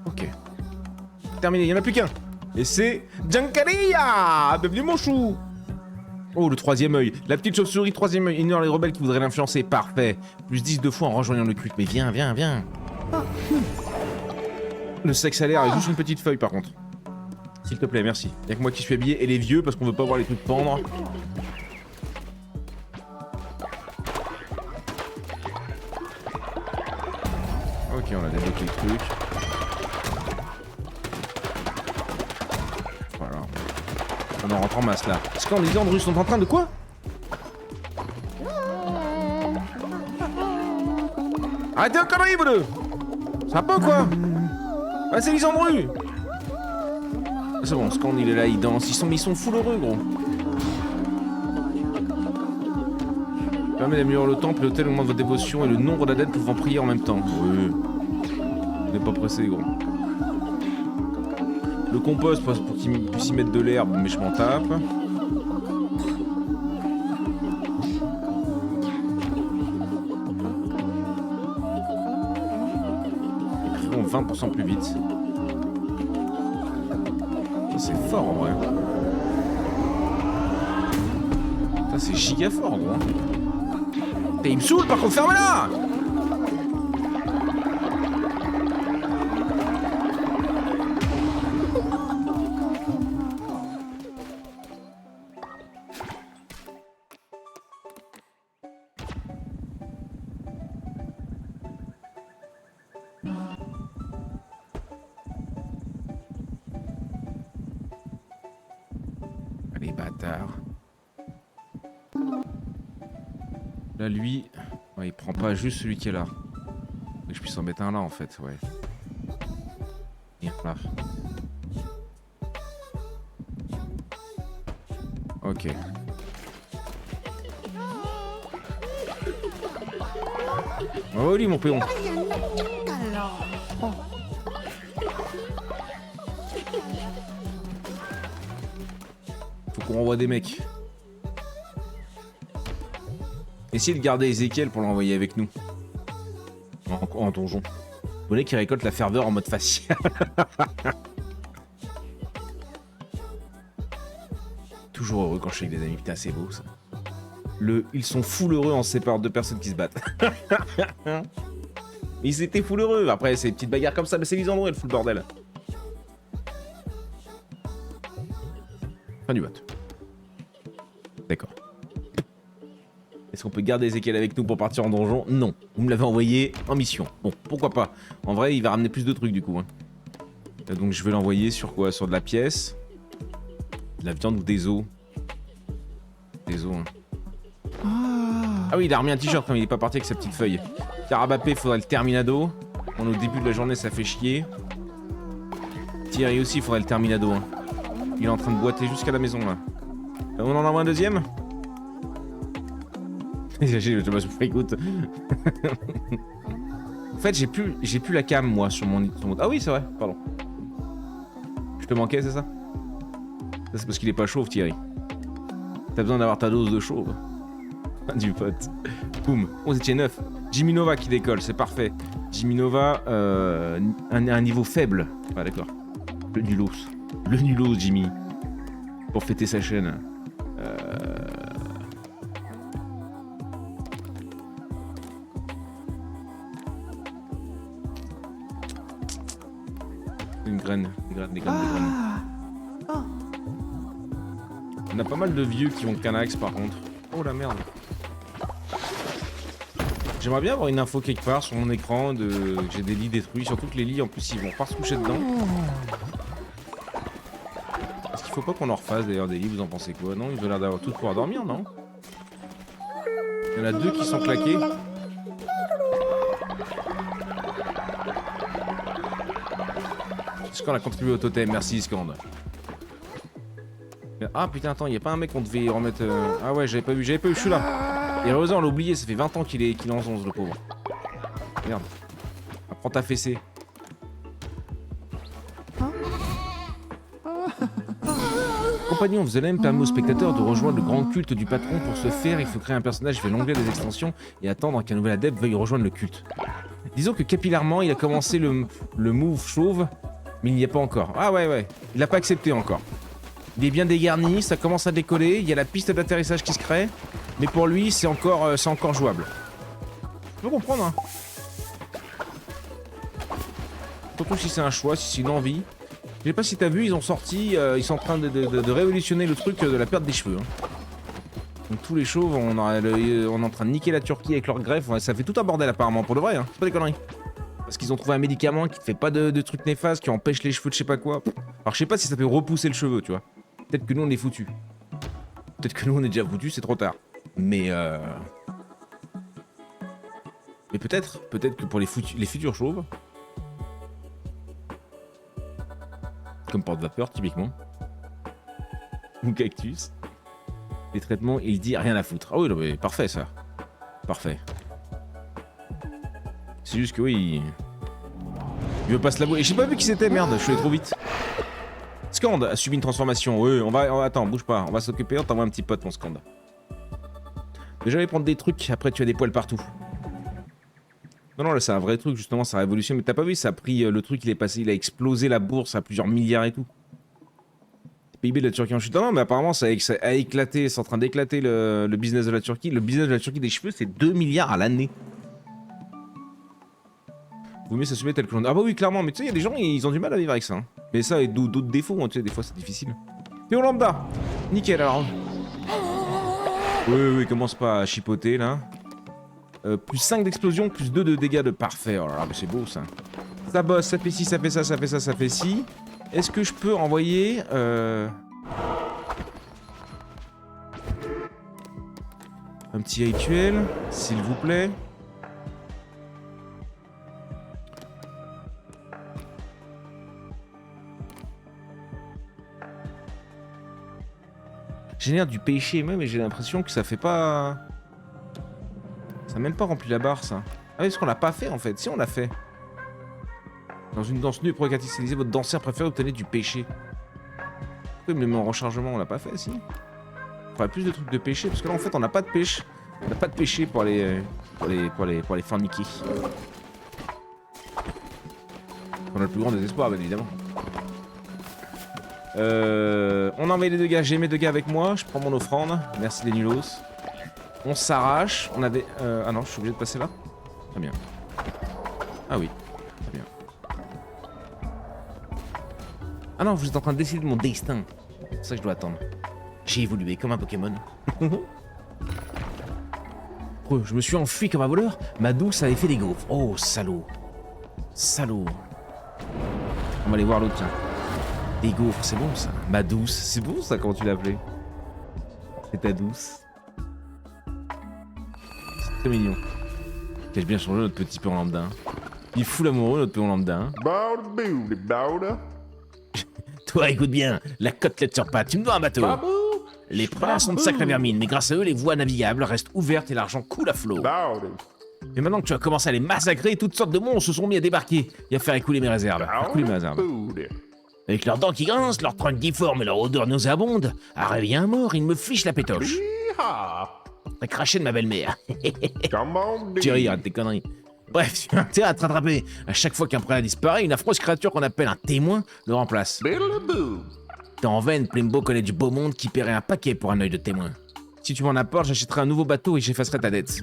Ok. Terminé, il n'y en a plus qu'un. Et c'est Jankaria. Bienvenue mon chou. Oh, le 3e œil. La petite chauve-souris, 3e œil. Ignore les rebelles qui voudraient l'influencer. Parfait. Plus 10 2 fois en rejoignant le culte. Mais viens. Le sexe à l'air avec juste une petite feuille par contre. S'il te plaît, merci. Y'a que moi qui suis habillé et les vieux parce qu'on veut pas voir les trucs pendre. Ok, on a débloqué le truc. Voilà. On en rentre en masse là. Est-ce qu'on les Andrus sont en train de quoi? Arrêtez vos conneries, vous deux! Ça va pas ou quoi? Ah, c'est Lisandru! C'est bon, Scand il est là, il danse, ils sont full heureux, gros. Permet d'améliorer le temple, l'hôtel au moment de votre dévotion et le nombre d'adeptes pouvant prier en même temps. Oui. On n'est pas pressé, gros. Le compost pour qu'il puisse y mettre de l'herbe, mais je m'en tape. Ils prieront 20% plus vite. C'est fort en vrai. Ça c'est giga fort gros. Et il me saoule par contre, ferme-la! Les bâtards. Là, lui, ouais, il prend pas juste celui qui est là. Faut que je puisse en mettre un là, en fait, ouais. Là. Ok. Oh, lui, mon péon. Faut qu'on renvoie des mecs. Essayez de garder Ezekiel pour l'envoyer avec nous. En donjon. Vous voulez qu'il récolte la ferveur en mode facial. Toujours heureux quand je suis avec des amis. Putain, c'est beau ça. Ils sont full heureux en se séparant de 2 personnes qui se battent. Ils étaient full heureux. Après, c'est des petites bagarres comme ça. Mais c'est Lisandro, elle fout le bordel. Fin du vote. D'accord. Est-ce qu'on peut garder Ezekiel avec nous pour partir en donjon? Non. Vous me l'avez envoyé en mission. Bon, pourquoi pas. En vrai, il va ramener plus de trucs du coup. Hein. Donc je vais l'envoyer sur quoi? Sur de la pièce. De la viande ou des os? Des os. Hein. Ah oui, il a remis un t-shirt quand il est pas parti avec sa petite feuille. Carabapé, faudrait le terminado. On est au début de la journée, ça fait chier. Thierry aussi, faudrait le terminado. Hein. Il est en train de boiter jusqu'à la maison là. On en envoie un deuxième? Écoute. En fait, j'ai plus la cam moi sur mon. Ah oui, c'est vrai, pardon. Je te manquais, c'est ça? Ça, c'est parce qu'il est pas chauve, Thierry. T'as besoin d'avoir ta dose de chauve. Du pote. Boum. On était 9. Jimmy Nova qui décolle, c'est parfait. Jimmy Nova, un niveau faible. Ah, d'accord. Le nulos. Le nulos, Jimmy. Pour fêter sa chaîne. Une graine, des graines. On a pas mal de vieux qui ont Canax par contre. Oh la merde. J'aimerais bien avoir une info quelque part sur mon écran que j'ai des lits détruits, surtout que les lits en plus ils vont pas se coucher dedans. Est-ce qu'il faut pas qu'on en refasse d'ailleurs des lits, vous en pensez quoi? Non, ils ont l'air d'avoir tout pour dormir, non? Il y en a 2 qui sont claqués. Scand a contribué au totem, merci Scand. Ah putain, attends, y a pas un mec qu'on devait remettre. Ah ouais, j'avais pas vu, je suis là. Et heureusement, on l'a oublié, ça fait 20 ans qu'il est en 11, le pauvre. Merde. Prends ta fessée. Compagnon, The Lame permet aux spectateurs de rejoindre le grand culte du patron. Pour ce faire, il faut créer un personnage via l'onglet des extensions et attendre qu'un nouvel adepte veuille rejoindre le culte. Disons que capillairement, il a commencé le move chauve, mais il n'y a pas encore. Ah ouais, il l'a pas accepté encore. Il est bien dégarni, ça commence à décoller, il y a la piste d'atterrissage qui se crée, mais pour lui, c'est encore jouable. Je peux comprendre, hein. Surtout si c'est un choix, si c'est une envie. Je sais pas si t'as vu, ils ont sorti, ils sont en train de révolutionner le truc de la perte des cheveux. Hein. Donc tous les chauves, on est en train de niquer la Turquie avec leur greffe, ça fait tout un bordel apparemment, pour de vrai, hein. C'est pas des conneries. Parce qu'ils ont trouvé un médicament qui ne fait pas de trucs néfastes, qui empêche les cheveux de je sais pas quoi. Alors je sais pas si ça peut repousser le cheveu, tu vois. Peut-être que nous on est foutus. Peut-être que nous on est déjà foutus, c'est trop tard. Mais peut-être que pour les futurs chauves, comme porte-vapeur typiquement, ou cactus, les traitements, il dit rien à foutre. Ah oui, non, mais parfait ça. Parfait. C'est juste que oui, il veut pas se l'avouer. Et j'ai pas vu qui c'était, merde, je suis allé trop vite. Scand a subi une transformation. Oui, attends, bouge pas, on va s'occuper, on t'envoie un petit pote, mon Scand. Déjà, aller prendre des trucs, après tu as des poils partout. Non, là c'est un vrai truc, justement, ça révolutionne. Mais t'as pas vu, ça a pris le truc, il est passé, il a explosé la bourse à plusieurs milliards et tout. PIB de la Turquie en chute. Non, mais apparemment, ça a éclaté, c'est en train d'éclater le business de la Turquie. Le business de la Turquie des cheveux, c'est 2 milliards à l'année. Vaut mieux s'assumer tel que l'on... Ah bah oui, clairement, mais tu sais, il y a des gens, ils ont du mal à vivre avec ça. Hein. Mais ça, et d'autres défauts, hein, tu sais, des fois, c'est difficile. Théo Lambda. Nickel, alors. Oui, commence pas à chipoter, là. Plus 5 d'explosion, plus 2 de dégâts de parfait. Oh là là, mais c'est beau, ça. Ça bosse, ça fait ci, ça fait ça, ça fait ça, ça fait ci. Est-ce que je peux envoyer... un petit rituel, s'il vous plaît. Génère du péché même, mais j'ai l'impression que ça fait pas... Ça a même pas rempli la barre, ça. Ah oui, est-ce qu'on l'a pas fait, en fait? Si, on l'a fait. Dans une danse nue et provocatrice, votre danseur préféré obtenait du péché. Pourquoi il me le met en rechargement? On l'a pas fait, si. Il faudrait plus de trucs de péché, parce que là, en fait, on n'a pas de pêche. On n'a pas de péché pour les forniquer. On a le plus grand désespoir, bien évidemment. On envoie les 2 gars, j'ai mes 2 gars avec moi, je prends mon offrande, merci les nulos. On s'arrache, on avait... Ah non, je suis obligé de passer là? Très bien. Ah oui, très bien. Ah non, vous êtes en train de décider de mon destin. C'est ça que je dois attendre. J'ai évolué comme un Pokémon. affreux. Je me suis enfui comme un voleur. Ma douce avait fait des gaufres. Oh, salaud. Salaud. On va aller voir l'autre, tiens. Des gaufres, c'est bon ça. Ma douce, c'est bon ça, comment tu l'as appelé? C'est ta douce. C'est très mignon. J'ai bien changé notre petit peu en lambda. Il fout l'amoureux, notre peu en lambda. Toi, écoute bien, la côtelette sur pattes, tu me dois un bateau. Les prélats sont de sacrées vermines, mais grâce à eux, les voies navigables restent ouvertes et l'argent coule à flot. Et maintenant que tu as commencé à les massacrer, toutes sortes de monstres se sont mis à débarquer et à faire écouler mes réserves. Avec leurs dents qui grincent, leurs trunks difformes et leur odeur nauséabonde, à réveiller un mort, ils me fichent la pétoche. T'as craché de ma belle-mère. Tu ris, arrête tes conneries. Bref, tu as intérêt à te rattraper. À chaque fois qu'un prélat disparaît, une affreuse créature qu'on appelle un témoin le remplace. T'es en veine, Plimbo connaît du beau monde qui paierait un paquet pour un œil de témoin. Si tu m'en apportes, j'achèterai un nouveau bateau et j'effacerai ta dette.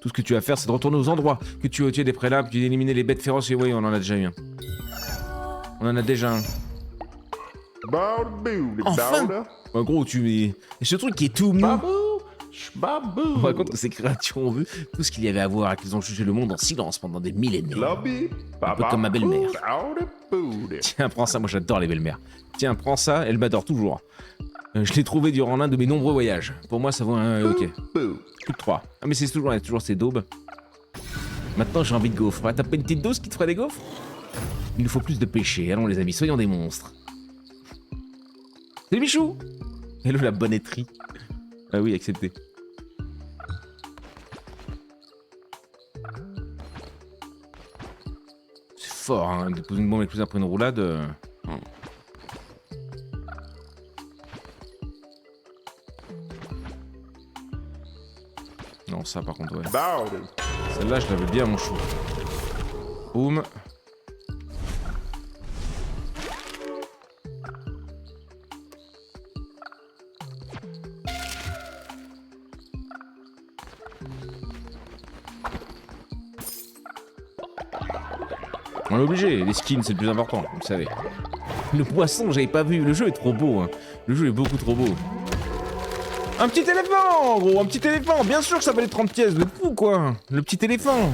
Tout ce que tu as à faire, c'est de retourner aux endroits que tu as tué des prélats, puis d'éliminer les bêtes féroces. Et oui, on en a déjà eu un. On en a déjà un. Enfin! En gros, tu mets... Et ce truc qui est tout mou... On raconte que ces créatures ont vu tout ce qu'il y avait à voir et qu'ils ont jugé le monde en silence pendant des millénaires. Un peu comme ma belle-mère. Tiens, prends ça, moi j'adore les belles-mères. Tiens, prends ça, elle m'adore toujours. Je l'ai trouvé durant l'un de mes nombreux voyages. Pour moi, ça vaut un ok. Plus de 3. Ah mais c'est toujours ces daubes. Maintenant j'ai envie de gaufres. T'as pas une petite dose qui te ferait des gaufres? Il nous faut plus de péché. Allons les amis, soyons des monstres. Salut Michou! Hello la bonnetterie. Ah oui, accepté. C'est fort, hein, de poser une bombe avec plus après une roulade. Non, ça par contre, ouais. Celle-là, je l'avais bien, mon chou. Boum. On est obligé, les skins c'est le plus important, vous le savez. Le poisson, j'avais pas vu, le jeu est trop beau, hein. Le jeu est beaucoup trop beau. Un petit éléphant, gros, un petit éléphant, bien sûr que ça valait 30 pièces, de fou quoi. Le petit éléphant.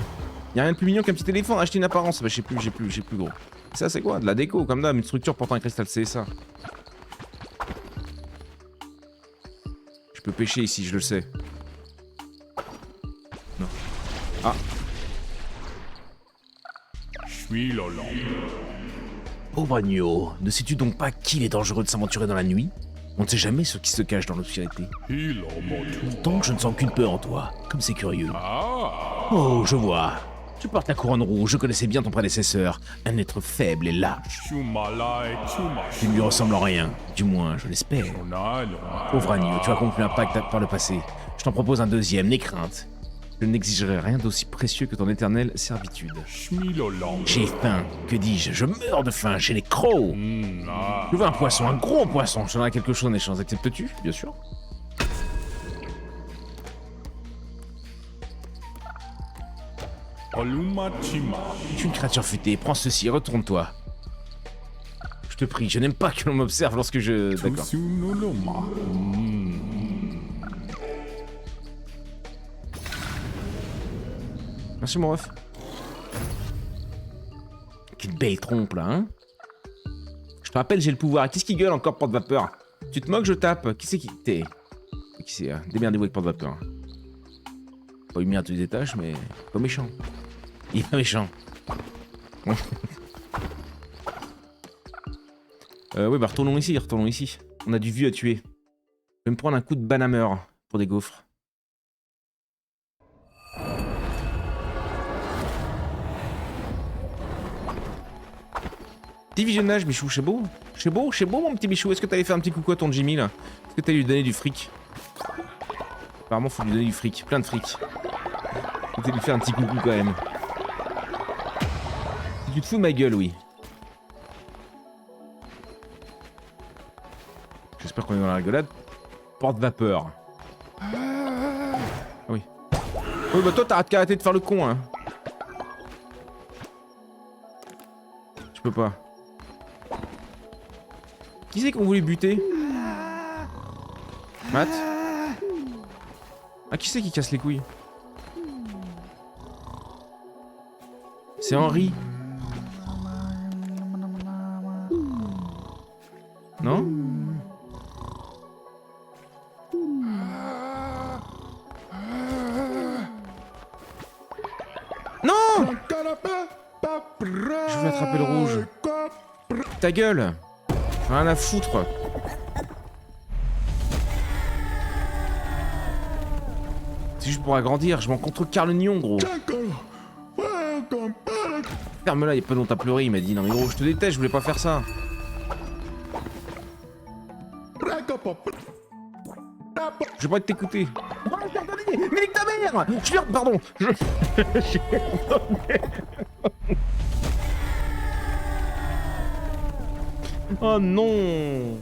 Y'a rien de plus mignon qu'un petit éléphant, acheter une apparence, bah j'ai plus gros. Ça c'est quoi? De la déco, comme d'hab, une structure portant un cristal CSA. Je peux pêcher ici, je le sais. Non. Ah. Pauvre agneau, ne sais-tu donc pas qu'il est dangereux de s'aventurer dans la nuit? On ne sait jamais ce qui se cache dans l'obscurité. Tant que je ne sens qu'une peur en toi, comme c'est curieux. Oh, je vois. Tu portes la couronne rouge, je connaissais bien ton prédécesseur, un être faible et lâche. Tu ne lui ressembles en rien, du moins, je l'espère. Pauvre agneau, tu as accompli un pacte par le passé. Je t'en propose un deuxième, n'aie crainte. Je n'exigerai rien d'aussi précieux que ton éternelle servitude. J'ai faim, que dis-je? Je meurs de faim, j'ai les crocs. Je veux un poisson, un gros poisson. Je donnerai quelque chose en échange, acceptes-tu? Bien sûr. Tu es une créature futée, prends ceci, retourne-toi. Je te prie, je n'aime pas que l'on m'observe lorsque je... D'accord. Merci mon ref. Quelle belle trompe là, hein? Je te rappelle, j'ai le pouvoir. Qu'est-ce qui gueule encore, porte-vapeur? Tu te moques, je tape. Qui c'est qui... T'es... Qui c'est, hein? Démerdez-vous avec porte-vapeur. Pas humilié à tous les étages, mais... Pas méchant. Il est pas méchant. Oui, bah retournons ici. On a du vieux à tuer. Je vais me prendre un coup de banhammer pour des gaufres. Petit visionnage, Michou, c'est beau. C'est beau, mon petit Michou. Est-ce que t'allais faire un petit coucou à ton Jimmy, là? Est-ce que t'allais lui donner du fric? Apparemment, faut lui donner du fric. Plein de fric. Faut lui faire un petit coucou, quand même. Si tu te fous de ma gueule, oui. J'espère qu'on est dans la rigolade. Porte-vapeur. Ah oui. Oui, bah toi, t'arrêtes qu'à arrêter de faire le con, hein. Je peux pas. Qui c'est qu'on voulait buter? Matt? Ah, qui c'est qui casse les couilles? C'est Henri. Non? Non! Je vais attraper le rouge. Ta gueule! Rien à foutre. C'est juste pour agrandir, je m'en contrecarre le nion, gros. Ferme-la, y'a pas dont t'as pleuré, il m'a dit. Non mais gros, je te déteste, je voulais pas faire ça. Je vais pas t'écouter. Mais nique ta mère! Je viens... Pardon. Oh non!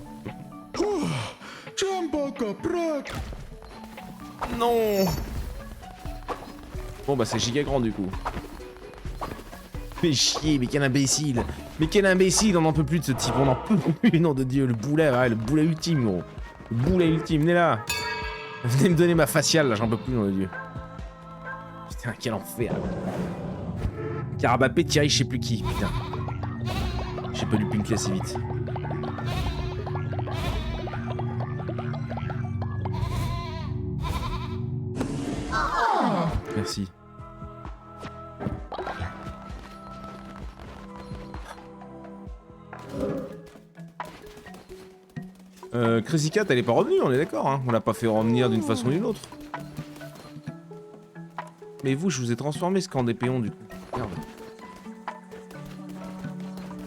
Non! Bon bah c'est giga grand du coup. Mais chier, mais quel imbécile! Mais quel imbécile, on n'en peut plus de ce type, on n'en peut plus, nom de Dieu, le boulet, ouais, le boulet ultime gros. Le boulet ultime, venez là! Venez me donner ma faciale là, j'en peux plus, nom de Dieu. Putain, quel enfer! Carabapé, Thierry, je sais plus qui, putain. J'ai pas lu Pinkley assez vite. Merci. Crazy Cat, elle est pas revenue, on est d'accord, hein. On l'a pas fait revenir d'une façon ou d'une autre. Mais vous, je vous ai transformé ce camp des péons du coup. Merde.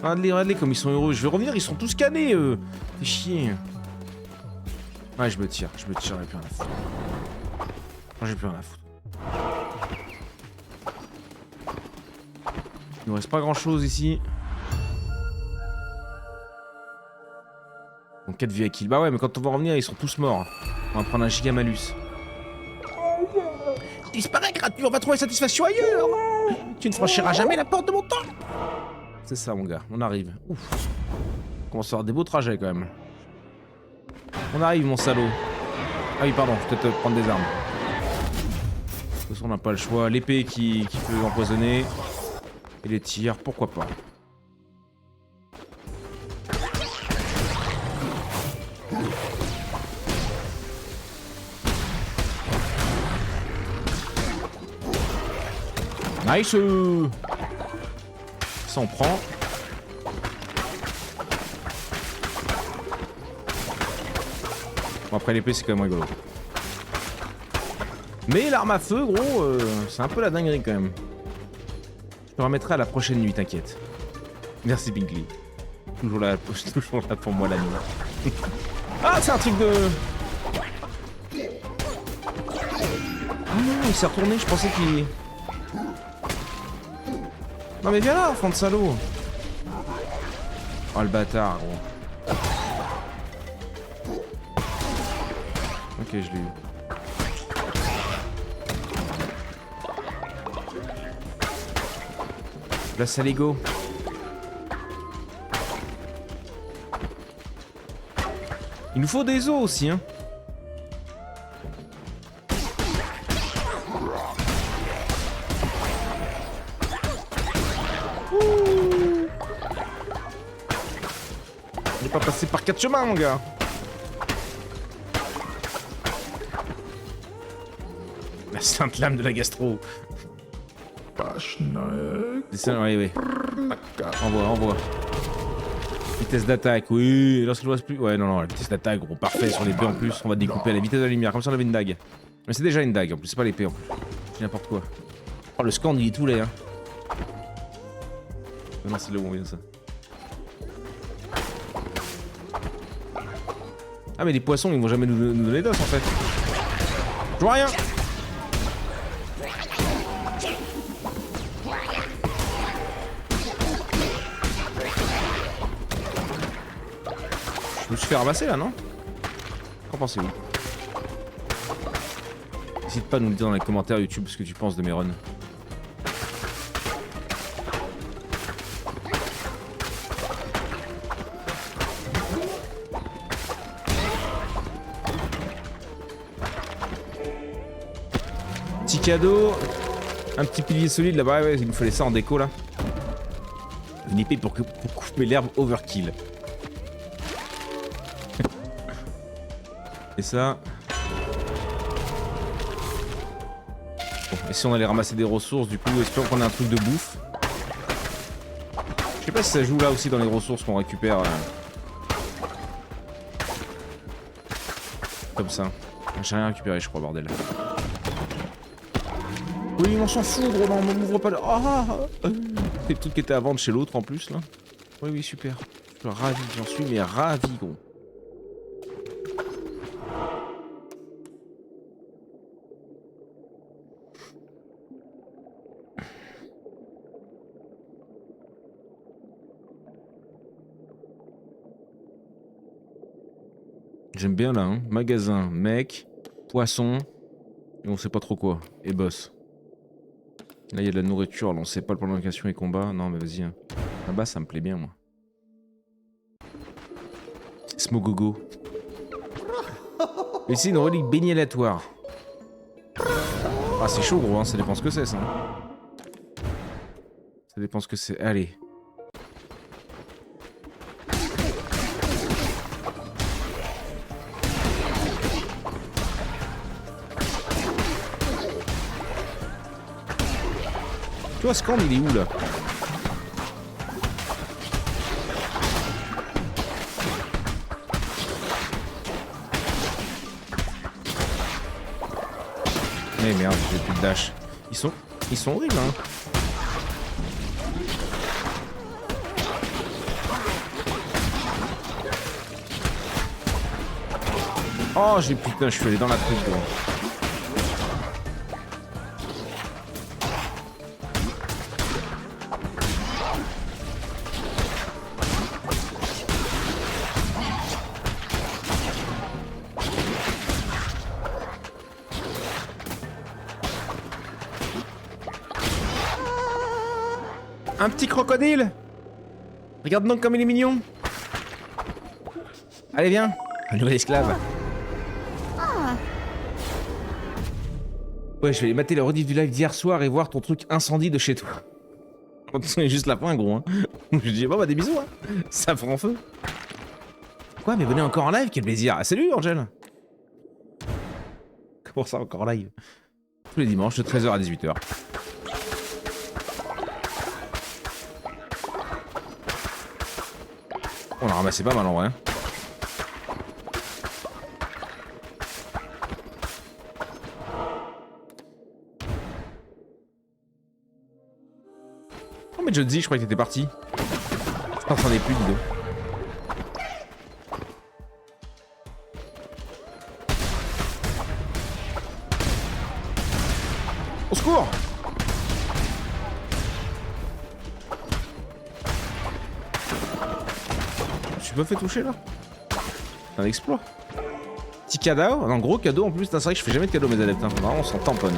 Regardez comme ils sont heureux. Je vais revenir, ils sont tous canés, eux. Fais chier. Ouais, je me tire, j'ai plus rien à foutre. Non, j'ai plus rien à foutre. Il nous reste pas grand chose ici. Donc 4 vies à kill. Bah ouais, mais quand on va revenir, ils sont tous morts. On va prendre un giga malus. Disparaît, gratuit, on va trouver satisfaction ailleurs. Tu ne franchiras jamais la porte de mon temps. C'est ça, mon gars, on arrive. Ouf. On commence à avoir des beaux trajets quand même. On arrive, mon salaud. Ah oui, pardon, je vais peut-être prendre des armes. De toute façon, on n'a pas le choix. L'épée qui peut empoisonner. Et les tirs, pourquoi pas. Nice. Ça on prend. Bon après l'épée c'est quand même rigolo. Mais l'arme à feu gros, c'est un peu la dinguerie quand même. Je te remettrai à la prochaine nuit, t'inquiète. Merci Pinkley. Toujours là pour moi la nuit. Ah c'est un truc de... Ah non, il s'est retourné, je pensais qu'il... Non mais viens là, enfant de salaud. Oh le bâtard gros. Ok, je l'ai eu. La Saligo. Il nous faut des os aussi hein. On n'est pas passé par 4 chemins mon gars. La sainte lame de la gastro. C'est ça, oui. Envoie. Vitesse d'attaque, oui. Lorsqu'il ne reste plus. Ouais, non, la vitesse d'attaque, gros, parfait sur l'épée en plus. On va découper à la vitesse de la lumière, comme ça on avait une dague. Mais c'est déjà une dague en plus, c'est pas l'épée en plus. C'est n'importe quoi. Oh, le scan il est tout laid, hein. Non, c'est là où on vient ça. Ah, mais les poissons ils vont jamais nous donner d'os en fait. Je vois rien. Je me suis fait ramasser là, non? Qu'en pensez-vous? N'hésite pas à nous le dire dans les commentaires YouTube ce que tu penses de mes runs. petit cadeau. Un petit pilier solide là-bas, ouais, il nous fallait ça en déco là. Une épée pour couper l'herbe overkill. Et ça... Bon, et si on allait ramasser des ressources du coup, espérons qu'on ait un truc de bouffe. Je sais pas si ça joue là aussi dans les ressources qu'on récupère. Comme ça. J'ai rien récupéré je crois bordel. Oui on s'en fout gros, non, on m'ouvre pas le... Ah, les trucs qui étaient à vendre chez l'autre en plus là. Oui oui super. Je suis ravi, j'en suis mais ravi gros. J'aime bien là, hein. Magasin, mec, poisson, et on sait pas trop quoi, et boss. Là il y a de la nourriture, là on sait pas le plan d'allocation et combat, non mais vas-y. Hein. Là-bas ça me plaît bien moi. Smogogo. Et c'est une relique bénie aléatoire. Ah c'est chaud gros, hein. Ça dépend ce que c'est ça. Ça dépend ce que c'est, allez. Tu vois, Scand, il est où là? Eh merde, j'ai plus de dash. Ils sont horribles, hein. Oh, j'ai putain, je suis allé dans la truc, gros. Un petit crocodile. Regarde donc comme il est mignon. Allez viens, un nouvel esclave. Ouais, je vais aller mater le rediff du live d'hier soir et voir ton truc incendie de chez toi. De toute façon, il y a juste la fin gros hein. Je dis bon bah des bisous hein. Ça prend feu. Quoi mais venez encore en live, quel plaisir. Ah, salut Angel. Comment ça encore en live? Tous les dimanches de 13h à 18h. On a ramassé pas mal en vrai. Oh mais Jodzi, je croyais que t'étais parti. Je t'entendais plus, dis donc. Au secours! Je suis pas fait toucher là. C'est un exploit. Petit cadeau, un gros cadeau en plus. C'est vrai que je fais jamais de cadeau mes adeptes. Hein. Vraiment, on s'en tamponne.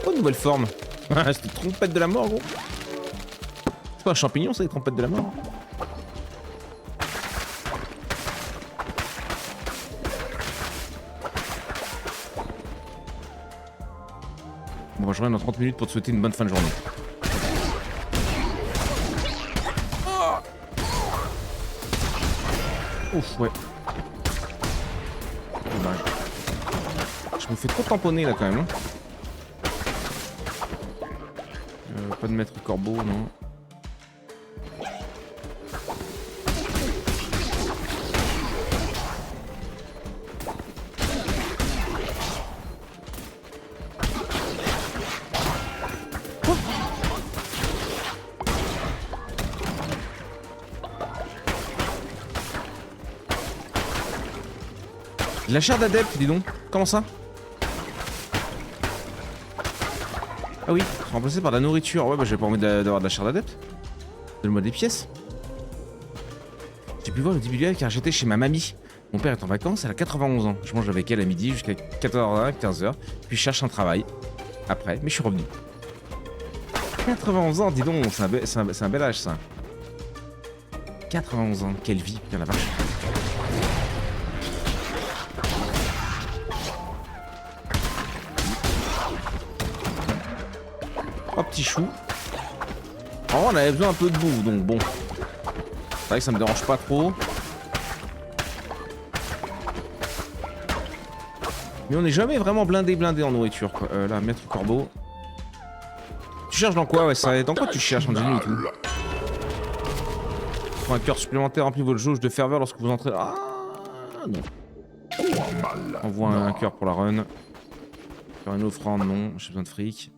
Oh, nouvelle forme. C'était trompette de la mort, gros. C'est pas un champignon, ça, les trompettes de la mort. Bon, bah, je reviens dans 30 minutes pour te souhaiter une bonne fin de journée. Ouf, ouais. Dommage. Je me fais trop tamponner là quand même. Hein. Pas de maître corbeau, non. La chair d'adepte, dis donc. Comment ça? Ah oui, remplacé par de la nourriture. Ouais, bah j'ai pas envie d'avoir de la chair d'adepte. Donne-moi des pièces. J'ai pu voir le début car j'étais chez ma mamie. Mon père est en vacances, elle a 91 ans. Je mange avec elle à midi jusqu'à 14h, 15h. Puis je cherche un travail. Après, mais je suis revenu. 91 ans, dis donc, c'est un bel âge ça. 91 ans, quelle vie, putain la vache. 3 petits choux. En vrai, on avait besoin un peu de bouffe, donc bon. C'est vrai que ça me dérange pas trop. Mais on n'est jamais vraiment blindé en nourriture, quoi. Là, maître corbeau. Tu cherches dans quoi? Ouais, ça, dans quoi tu cherches en génie et tout? Pour un cœur supplémentaire, remplit votre jauge de ferveur lorsque vous entrez. Ah non. Envoie un cœur pour la run. Faire une offrande, non. J'ai besoin de fric.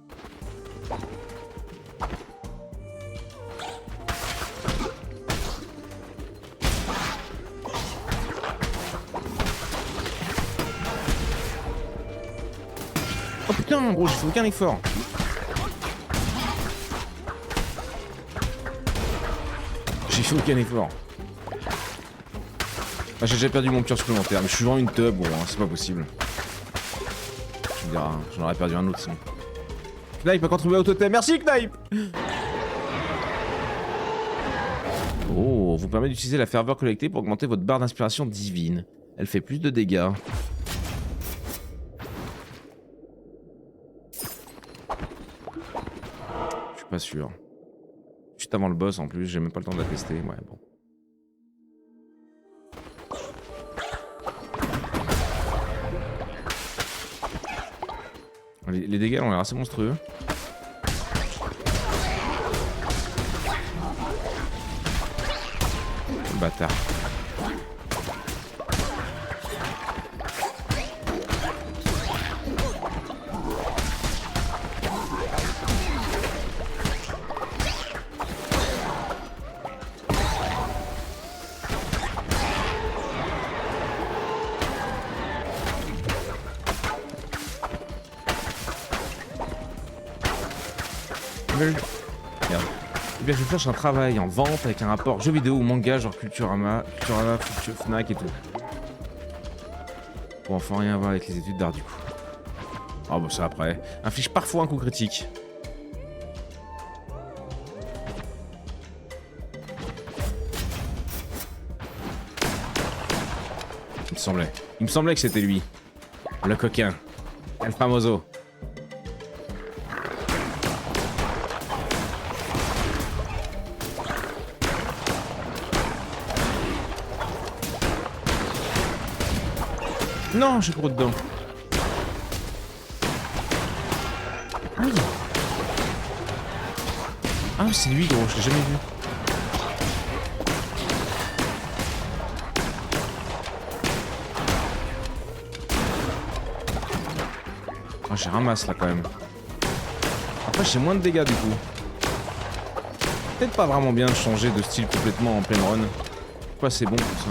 Oh putain, gros, j'ai fait aucun effort. J'ai fait aucun effort. Ah, j'ai déjà perdu mon cœur supplémentaire, mais je suis vraiment une tub, bon, hein, c'est pas possible. Tu me diras, j'en aurais perdu un autre sinon. Knipe a contribué au totem, merci Knipe. Oh, vous permet d'utiliser la ferveur collectée pour augmenter votre barre d'inspiration divine. Elle fait plus de dégâts. Je suis pas sûr. Juste avant le boss en plus, j'ai même pas le temps de la tester, ouais bon. Les dégâts ont l'air assez monstrueux. Bâtard. Merde. Eh bien, je cherche un travail en vente avec un rapport jeux vidéo ou manga, genre Culturama, Fnac et tout. Pour enfin rien voir avec les études d'art du coup. Ah bon, ça après. Inflige parfois un coup critique. Il me semblait que c'était lui. Le coquin. El famoso. Non, j'ai couru dedans. Ah oui. Ah c'est lui gros, je l'ai jamais vu. Ah j'ai ramasse là quand même. Après j'ai moins de dégâts du coup. Peut-être pas vraiment bien de changer de style complètement en pleine run. Pas c'est bon pour ça.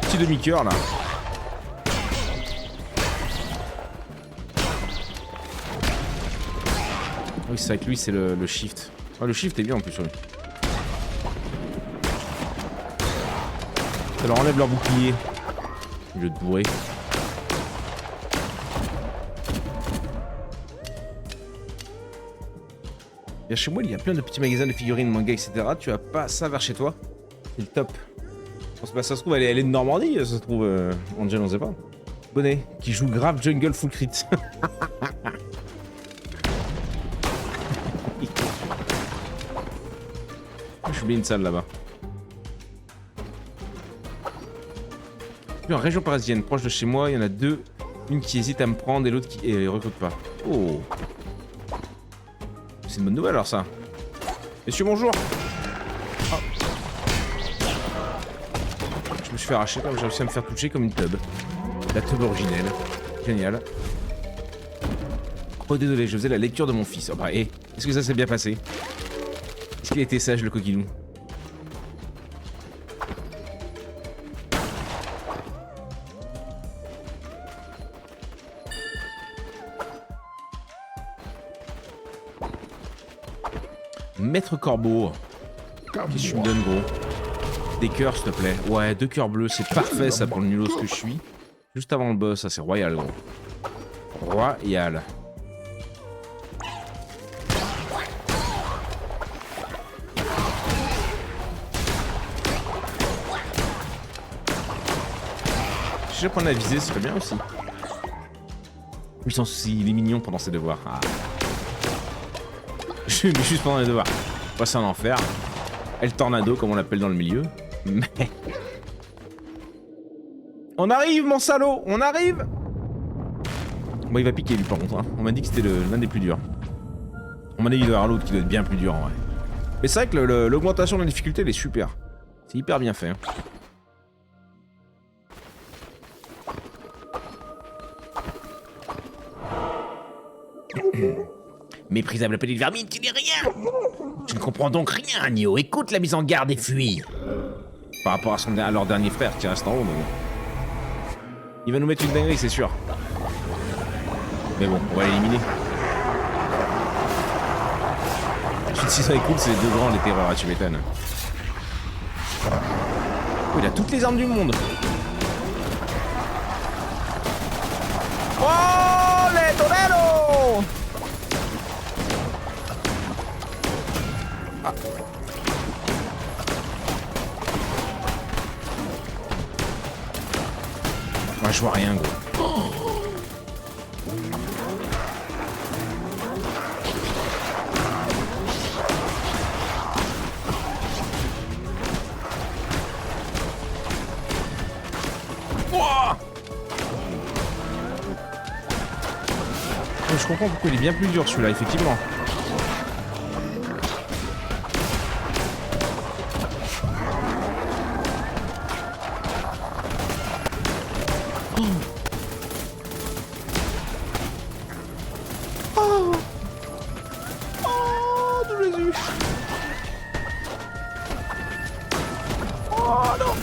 Petit demi-cœur là. Oui c'est vrai que lui c'est le shift. Ah, le shift est bien en plus sur lui. Ça leur enlève leur bouclier. Au lieu de bourrer. Bien chez moi il y a plein de petits magasins de figurines, manga etc. Tu as pas ça vers chez toi? C'est le top. Ça se trouve, elle est de Normandie, ça se trouve, Angel, on sait pas. Bonnet, qui joue grave jungle full crit. Je suis oublié une salle là-bas. Puis en région parisienne, proche de chez moi, il y en a deux. Une qui hésite à me prendre et l'autre qui recrute pas. Oh. C'est une bonne nouvelle alors ça. Messieurs, bonjour. Oh. Je me suis fait arracher comme j'ai réussi à me faire toucher comme une tub. La tub originelle. Génial. Oh désolé, je faisais la lecture de mon fils. Oh bah, est-ce que ça s'est bien passé? Est-ce qu'il a été sage le coquilou? Maître Corbeau. Qu'est-ce que tu me donnes gros? Des cœurs s'il te plaît. Ouais, 2 cœurs bleus, c'est parfait ça pour le nulos que je suis. Juste avant le boss, ça c'est royal gros. Royal. Si j'apprends à viser, ce serait bien aussi. Mais sans souci, il est mignon pendant ses devoirs. Ah. Mais juste pendant les devoirs. Moi c'est un enfer. El Tornado comme on l'appelle dans le milieu. Mais... On arrive mon salaud, on arrive. Bon il va piquer lui par contre. Hein. On m'a dit que c'était l'un des plus durs. On m'a dit qu'il doit y avoir l'autre qui doit être bien plus dur en vrai. Mais c'est vrai que l'augmentation de la difficulté elle est super. C'est hyper bien fait. Hein. Méprisable petite vermine, tu n'es rien. Tu ne comprends donc rien, Agneau. Écoute la mise en garde et fuis. Par rapport à leur dernier frère qui reste en haut, mais bon. Il va nous mettre une dinguerie, c'est sûr. Mais bon, on va l'éliminer. Ensuite, si ça est cool, c'est les deux grands, les terreurs, tu m'étonnes. Oh, il a toutes les armes du monde. Oh, les toreros! Ah. Moi, je vois rien, gros. Je comprends pourquoi il est bien plus dur celui-là, effectivement. Oh, oh de Jésus. Oh non.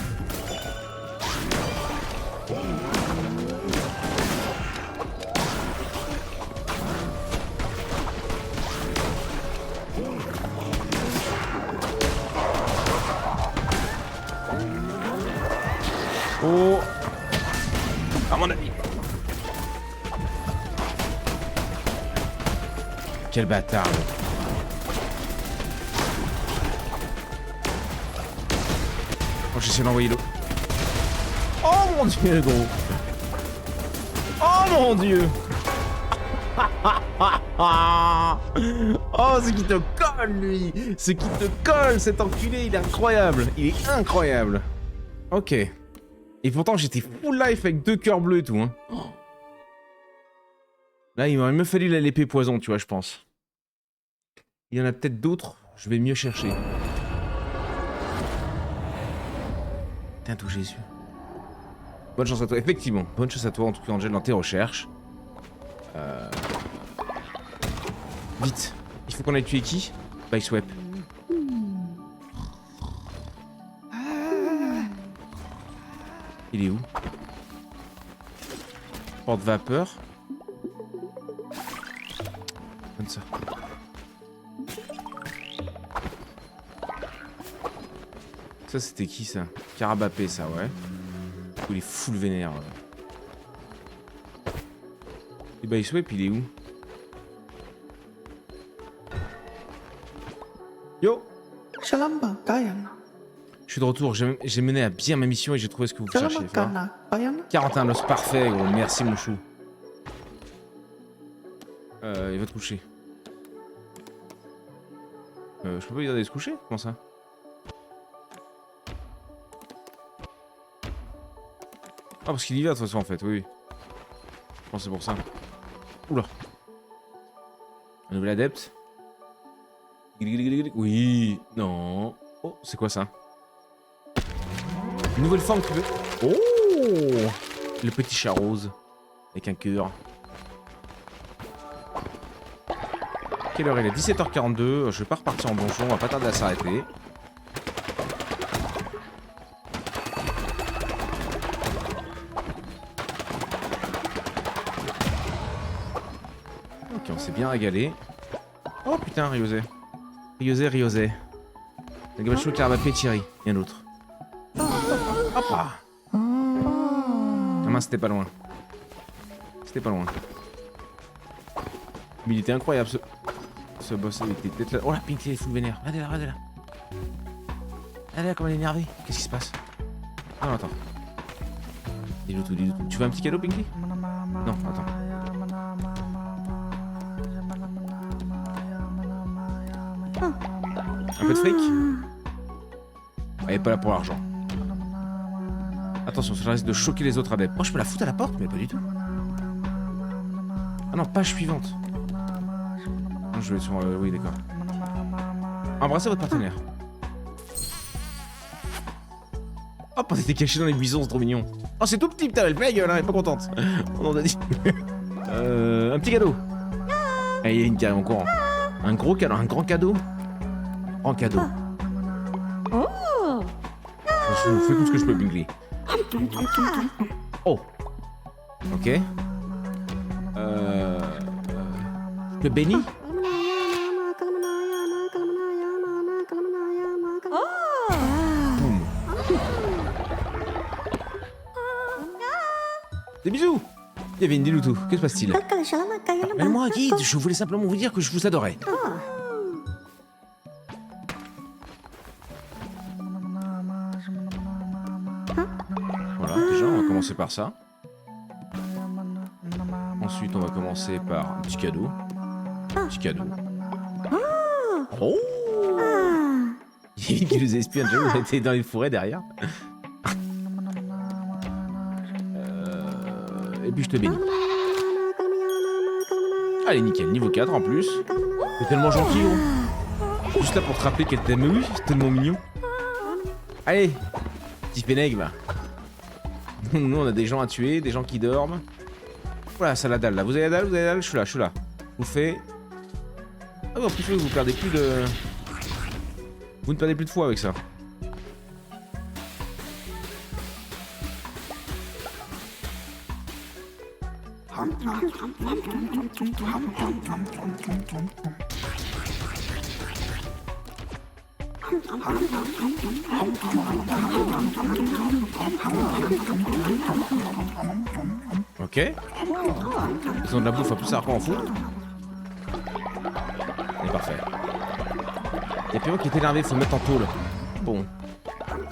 Oh, à mon avis. Quel bâtard. Oh, j'essaie d'envoyer l'eau. Oh mon dieu, gros. Oh mon dieu. Oh, ce qui te colle, lui. Ce qui te colle, cet enculé, il est incroyable. Il est incroyable. Ok. Et pourtant, j'étais full life avec 2 cœurs bleus et tout. Hein. Là, il m'aurait mieux fallu l'épée poison, tu vois, je pense. Il y en a peut-être d'autres, je vais mieux chercher. Putain, tout Jésus. Bonne chance à toi, effectivement. Bonne chance à toi, en tout cas, Angel, dans tes recherches. Vite. Il faut qu'on aille tuer qui? By Swap. Il est où? Porte-vapeur. Comme ça. Ça, c'était qui, ça? Carabapé, ça, ouais. Il est full vénère. Ouais. Et bah, Swap, il est où? Yo! Je suis de retour, j'ai mené à bien ma mission et j'ai trouvé ce que vous cherchiez. 41 l'os, parfait, gros. Merci, mon chou. Il va te coucher. Je peux pas lui dire d'aller se coucher? Comment ça? Ah, parce qu'il y va de toute façon, en fait, oui. Je pense que c'est pour ça. Oula. Un nouvel adepte. Oui. Non. Oh, c'est quoi ça? Une nouvelle forme qui veut... Oh! Le petit chat rose. Avec un cœur. Quelle heure il est? 17h42. Je vais pas repartir en donjon. On va pas tarder à s'arrêter. Ok, on s'est bien régalé. Oh putain, Ryosé. Ryosé. Le gabacho, Carabapé, Thierry. Rien d'autre. Hop là. Ah mince, c'était pas loin. C'était pas loin. Mais il était incroyable ce boss avec les têtes là. Oh la Pink, elle est full vénère. Regardez là, regardez là. Regardez là, comme elle est énervée. Qu'est-ce qui se passe? Ah non, attends. Dis-le tout, dis-le tout. Tu veux un petit cadeau, Pinky? Non, attends. Un peu de fric? Elle est pas là pour l'argent. Attention, ça risque de choquer les autres adeptes. Oh, je peux la foutre à la porte? Mais pas du tout. Ah non, page suivante. Non, je vais sur... oui, d'accord. Embrassez votre partenaire. Hop, on était caché dans les buissons, c'est trop mignon. Oh, c'est tout petit, putain, elle fait la gueule, hein, elle est pas contente. On en a dit. Un petit cadeau. Ah, il y a une carrément courant. Un gros cadeau, un grand cadeau. Grand cadeau. Je fais tout ce que je peux, Bingley. Oh. Ok. Le béni. Boum. Des bisous. Kevin, dis-nous tout. Que se passe-t-il? Appelle-moi un guide. Je voulais simplement vous dire que je vous adorais. Voilà, déjà, on va commencer par ça. Ensuite, on va commencer par un petit cadeau. Petit cadeau. Oh! Il nous espionne, j'avoue, on était dans les forêts derrière. Et puis je te bénis. Allez, nickel, niveau 4 en plus. T'es tellement gentil, gros. Juste là pour te rappeler qu'elle t'aime, oui, c'est tellement mignon. Allez, petit pénègre. Nous, on a des gens à tuer, des gens qui dorment. Voilà, ça la dalle là. Vous avez la dalle, vous avez la dalle, je suis là, je suis là. Je vous fais. Ah oui, en plus, vous perdez plus de. Vous ne perdez plus de foi avec ça. Ok. Ils ont de la bouffe, en plus ça va pas en foutre. C'est parfait. Y'a Péon qui est énervé, faut le mettre en tôle. Bon.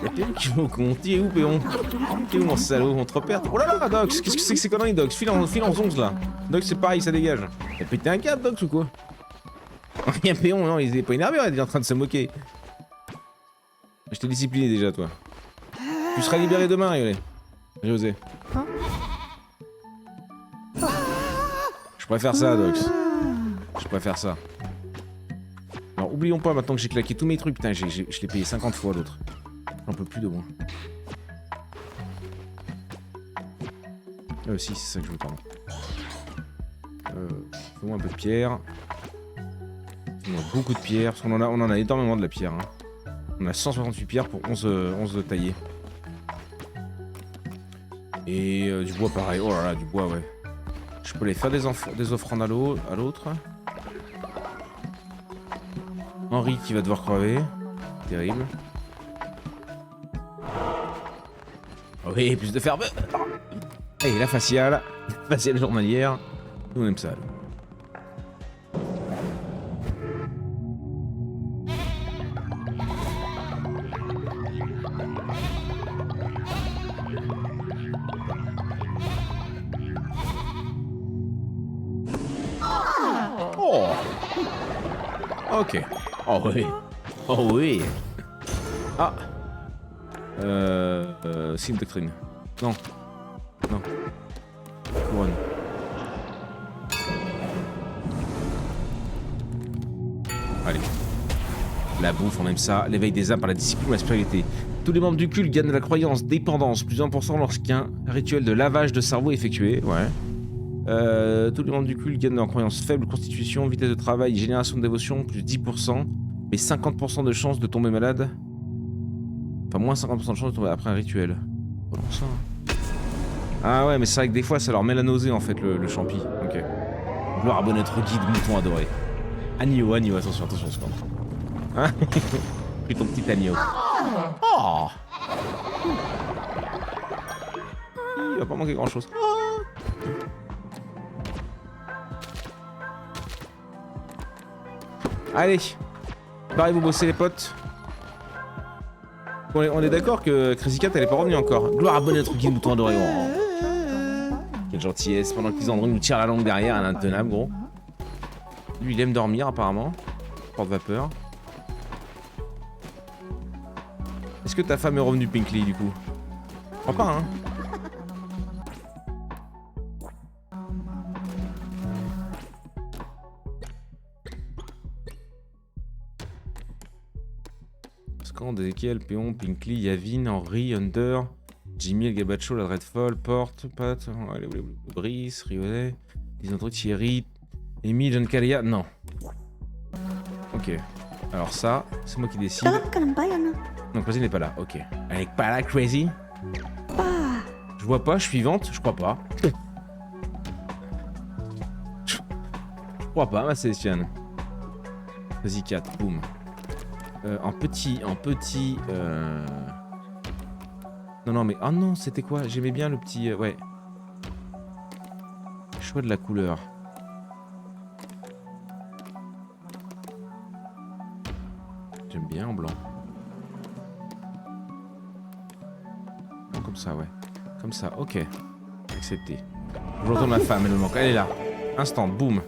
Y'a Péon qui veut qu'on tire où Péon? T'es où mon salaud? On te repère? Oh là là, Dox, qu'est-ce que c'est que ces conneries, Dox? File en 11 là. Dox c'est pareil, ça dégage. T'as pété un câble, Dox ou quoi? Y'a Péon, non, il est pas énervé, il est en train de se moquer. Je t'ai discipliné déjà, toi. Tu seras libéré demain, Riolet. José. Je préfère ça, Dox. Je préfère ça. Alors, oublions pas, maintenant que j'ai claqué tous mes trucs, putain, je l'ai payé 50 fois l'autre. J'en peux plus de moi. Si, c'est ça que je veux, pardon. Fais-moi un peu de pierre. Fais-moi beaucoup de pierre, parce qu'on en a énormément de la pierre. Hein. On a 168 pierres pour 11 taillées. Et du bois pareil. Oh là là, du bois, ouais. Je peux aller faire des offrandes à l'autre. Henri qui va devoir crever. Terrible. Oh oui, plus de ferveur. Et la faciale. Faciale journalière. Nous on aime ça. Oh. Ok. Oh oui. Oh oui. Ah. C'est une doctrine. Non. Non. Couronne. Allez. La bouffe, on aime ça. L'éveil des âmes par la discipline ou la spiritualité. Tous les membres du culte gagnent de la croyance, dépendance, plus 1% lorsqu'un rituel de lavage de cerveau est effectué. Ouais. Tous les membres du culte gagnent de la croyance faible, constitution, vitesse de travail, génération de dévotion, plus 10%, mais 50% de chance de tomber malade. Enfin, moins 50% de chance de tomber après un rituel. Oh non, ça. Hein. Ah ouais, mais c'est vrai que des fois, ça leur met la nausée, en fait, le champi. Ok. Gloire à notre guide, mouton adoré. Agneau, attention, attention, seconde. Hein? Pris ton petit agneau. Oh! il va pas manquer grand chose. Allez, pareil, vous bossez les potes. On est d'accord que Crazy Cat elle est pas revenue encore. Gloire à bonne truc qui nous tourne d'Oregon. Quelle gentillesse, pendant que Lisandro nous tire la langue derrière, elle est intenable gros. Lui il aime dormir apparemment. Porte-vapeur. Est-ce que ta femme est revenue Pinkly du coup? Je crois pas hein. Scand, Ezekiel, Péon, Pinkly, Yavin, Henry, Under, Jimmy, El Gabacho, la Dreadfall, Porte, Pat, Brice, Riolet, Lisandro, Thierry, Amy, John Calia, non. Ok. Alors ça, c'est moi qui décide. Non, Crazy n'est pas là, ok. Elle est pas là, Crazy? Je vois pas, je suis vivante, je crois pas. Je crois pas, ma Célestiane. Crazy Cat, boum. En petit. Non, mais. Oh non, c'était quoi? J'aimais bien le petit. Ouais. Choix de la couleur. J'aime bien en blanc. Non, comme ça, ouais. Comme ça, ok. Accepté. Je retourne ma femme, elle me manque. Elle est là. Instant, boum.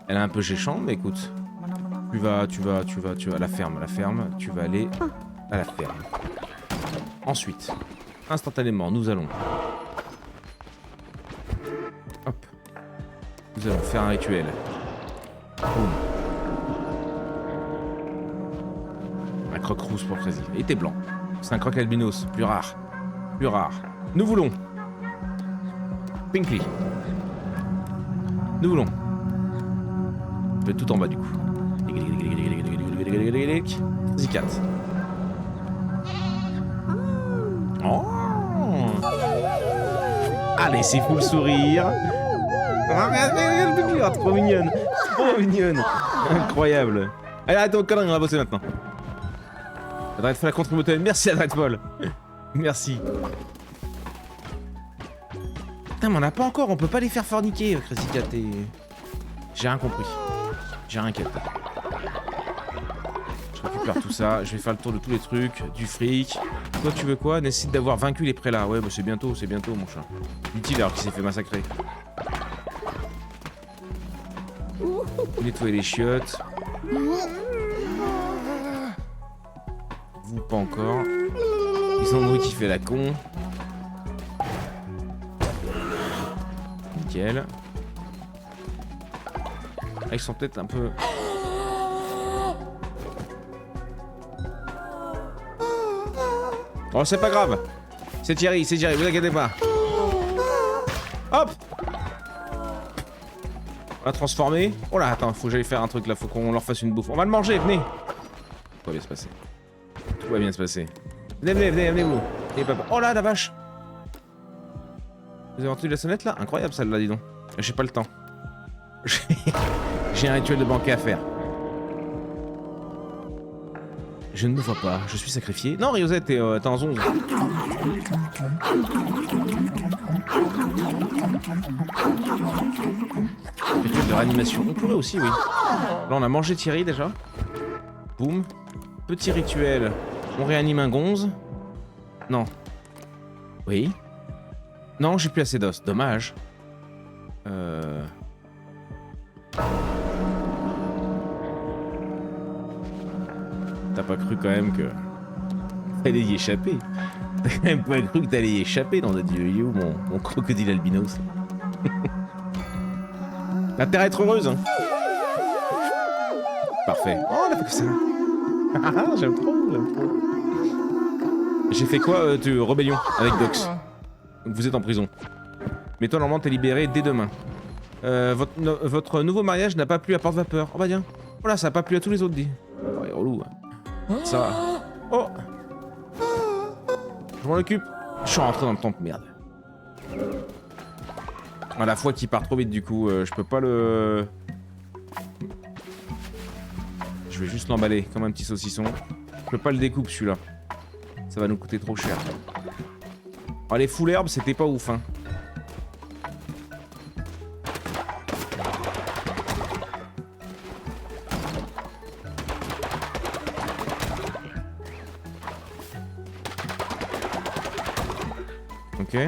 Elle est un peu géchante, mais écoute. Tu vas à la ferme, tu vas aller à la ferme. Ensuite, instantanément, nous allons... Hop. Nous allons faire un rituel. Boum. Un croc rousse pour Crazy. Et t'es blanc. C'est un croc albinos, plus rare. Plus rare. Nous voulons... Pinkly. Nous voulons... Je vais tout en bas du coup. Crazy Cat. Oh. Allez, c'est full sourire. Oh, trop mignonne. Trop mignonne. Incroyable. Allez, arrête ton connerie, on va bosser maintenant. La Dreadfall a contre-moteur. Merci à Dreadfall. Merci. Putain, mais on n'a pas encore. On peut pas les faire forniquer, Crazy Cat et... J'ai rien compris. J'ai rien capté. Je récupère tout ça, je vais faire le tour de tous les trucs, du fric. Toi tu veux quoi? Nécessite d'avoir vaincu les prélats. Ouais bah c'est bientôt mon chat. Utile alors qu'il s'est fait massacrer. Nettoyer les chiottes. Vous pas encore. Lisandro qui fait la con. Nickel. Ah, ils sont peut-être un peu... Oh, c'est pas grave. C'est Thierry, vous inquiétez pas. Hop. On l'a transformé. Oh là, attends, faut que j'aille faire un truc là, faut qu'on leur fasse une bouffe. On va le manger, venez. Tout va bien se passer. Tout va bien se passer. Venez, vous. Oh là, la vache. Vous avez entendu la sonnette là? Incroyable celle-là, dis donc. J'ai pas le temps. J'ai un rituel de banquet à faire. Je ne me vois pas, je suis sacrifié. Non, Riosette, t'es en 11. Rituel de réanimation. On pourrait aussi, oui. Là, on a mangé Thierry déjà. Boum. Petit rituel. On réanime un gonze. Non. Oui. Non, j'ai plus assez d'os. Dommage. T'as pas cru quand même que t'allais y échapper? T'as quand même pas cru que t'allais y échapper dans notre lieu où mon crocodile albinos? T'as intérêt à être heureuse, hein? Parfait. Oh, on a fait que ça. J'aime trop. J'ai fait quoi de rébellion avec Dox? Donc vous êtes en prison. Mais toi, normalement, t'es libéré dès demain. Votre nouveau mariage n'a pas plu à Porte-Vapeur. Oh bah tiens. Voilà, ça a pas plu à tous les autres, dit. Oh, il est relou. Ça va. Oh. Je m'en occupe. Je suis rentré dans le temple, merde. À la fois qu'il part trop vite, du coup, je peux pas le... Je vais juste l'emballer comme un petit saucisson. Je peux pas le découper, celui-là. Ça va nous coûter trop cher. Oh, les full herbes, c'était pas ouf, hein. Ok.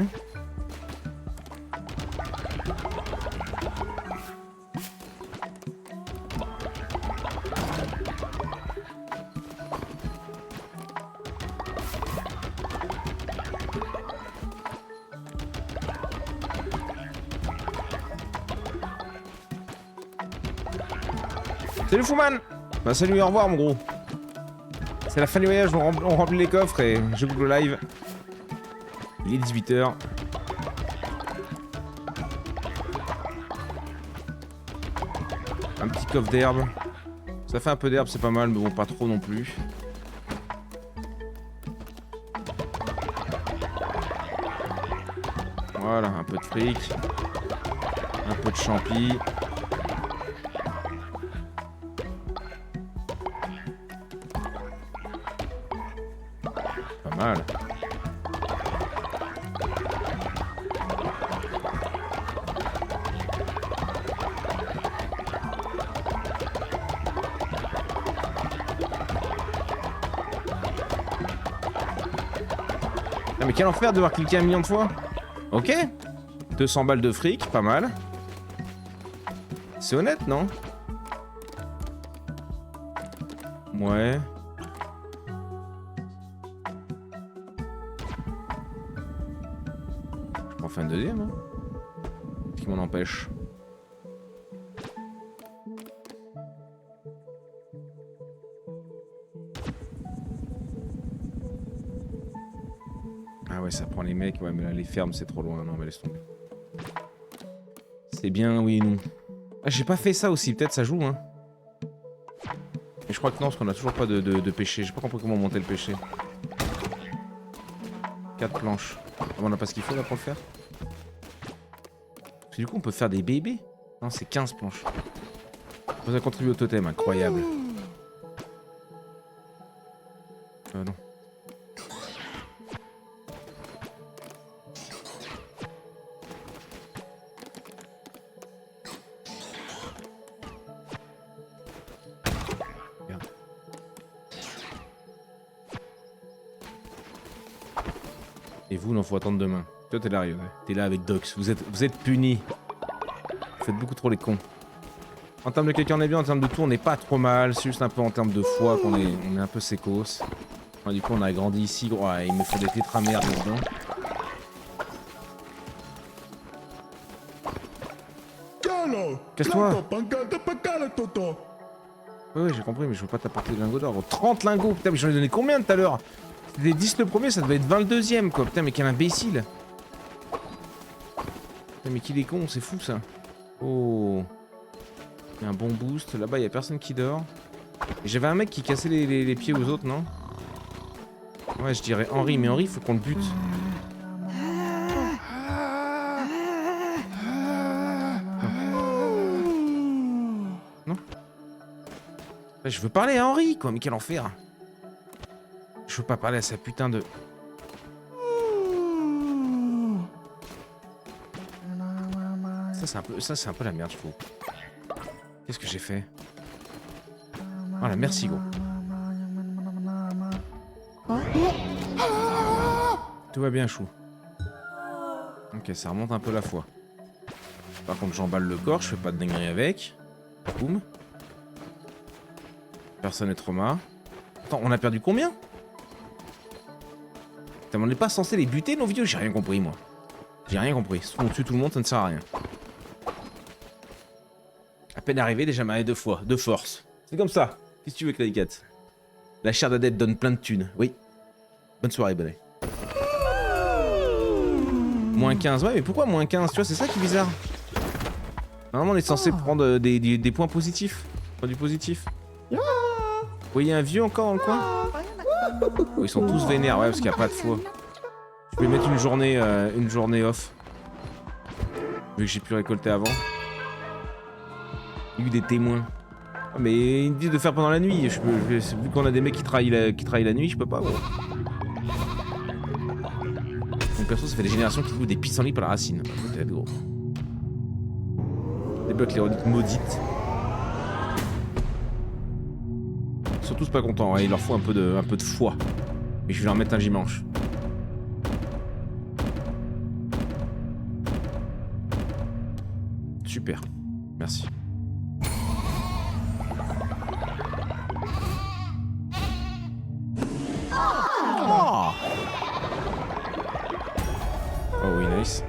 Salut Fouman. Bah salut, au revoir mon gros. C'est la fin du voyage, on remplit les coffres et je coupe le live. Il est 18h. Un petit coffre d'herbe. Ça fait un peu d'herbe, c'est pas mal, mais bon, pas trop non plus. Voilà, un peu de fric. Un peu de champi. Pas mal. Ah mais quel enfer de devoir cliquer 1 million de fois. Ok. 200 balles de fric, pas mal. C'est honnête, non? Ouais. Je m'en fais un deuxième, hein. Ce qui m'en empêche. Ah ouais, ça prend les mecs. Ouais, mais là, les fermes, c'est trop loin. Non, mais laisse tomber. C'est bien, oui, non. Ah, j'ai pas fait ça aussi. Peut-être ça joue, hein. Mais je crois que non, parce qu'on a toujours pas de pêcher. J'ai pas compris comment monter le pêcher. 4 planches. Ah, on a pas ce qu'il faut là pour le faire. Parce que du coup, on peut faire des bébés. Non, c'est 15 planches. Vous avez contribué au totem, incroyable. Non. Merde. Et vous, il en faut attendre demain. Toi, t'es là, ouais. T'es là avec Dox. Vous êtes punis. Vous faites beaucoup trop les cons. En termes de quelqu'un, on est bien. En termes de tout, on n'est pas trop mal. C'est juste un peu en termes de foi qu'on est, on est un peu sécos. Enfin, du coup, on a grandi ici. Ouais, il me faut des tétramerdes dedans. Casse-toi. Oui, j'ai compris, mais je veux pas t'apporter des lingots d'or. 30 lingots. Putain, mais j'en ai donné combien tout à l'heure? C'était 10 le premier, ça devait être 20 le deuxième, quoi. Putain, mais quel imbécile. Putain, mais qu'il est con, c'est fou, ça. Oh. Il y a un bon boost. Là-bas, il y a personne qui dort. Et j'avais un mec qui cassait les pieds aux autres, non? Ouais, je dirais Henri, mais Henri, il faut qu'on le bute. Non. Je veux parler à Henri, quoi, mais quel enfer. Je veux pas parler à sa putain de... Ça, c'est un peu la merde, je trouve. Qu'est-ce que j'ai fait? Voilà, merci, gros. Tout va bien, chou. Ok, ça remonte un peu la foi. Par contre, j'emballe le corps, je fais pas de dinguerie avec. Boum. Personne n'est trop marre. Attends, on a perdu combien? Putain, on n'est pas censé les buter, nos vidéos? J'ai rien compris, moi. J'ai rien compris. Si on tue tout le monde, ça ne sert à rien. À peine arrivé, déjà marié 2 fois. De force. C'est comme ça. Qu'est-ce que tu veux, Claycat? La chair d'Adette donne plein de thunes. Oui. Bonne soirée, bonnet. Moins 15. Ouais, mais pourquoi moins 15? Tu vois, c'est ça qui est bizarre. Normalement, on est censé prendre des points positifs. Enfin, du positif. Vous voyez un vieux encore dans le coin? Oh, ils sont tous vénères, ouais, parce qu'il n'y a pas de foi. Je vais mettre une journée off. Vu que j'ai pu récolter avant. Il y a eu des témoins. Ah, mais ils me disent de faire pendant la nuit. Vu qu'on a des mecs qui travaillent la nuit, je peux pas. Bon. Mon perso, ça fait des générations qui trouvent des pissenlits par la racine. Peut-être, gros. Débloque les reliques maudites. Ils sont tous pas contents, hein. Il leur faut un peu de foi. Mais je vais leur mettre un dimanche. Super. Merci. Oh, oh oui, nice.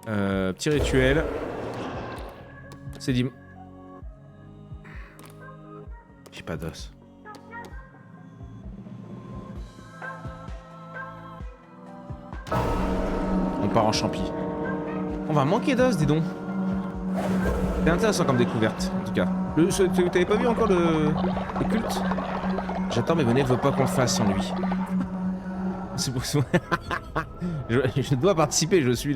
Petit rituel. C'est dit. J'ai pas d'os. On part en champi. On va manquer d'os, dis donc. C'est intéressant comme découverte, en tout cas. T'avais pas vu encore le culte? J'attends, mais venez, veut pas qu'on le fasse sans lui. C'est pour ça. je dois participer, je suis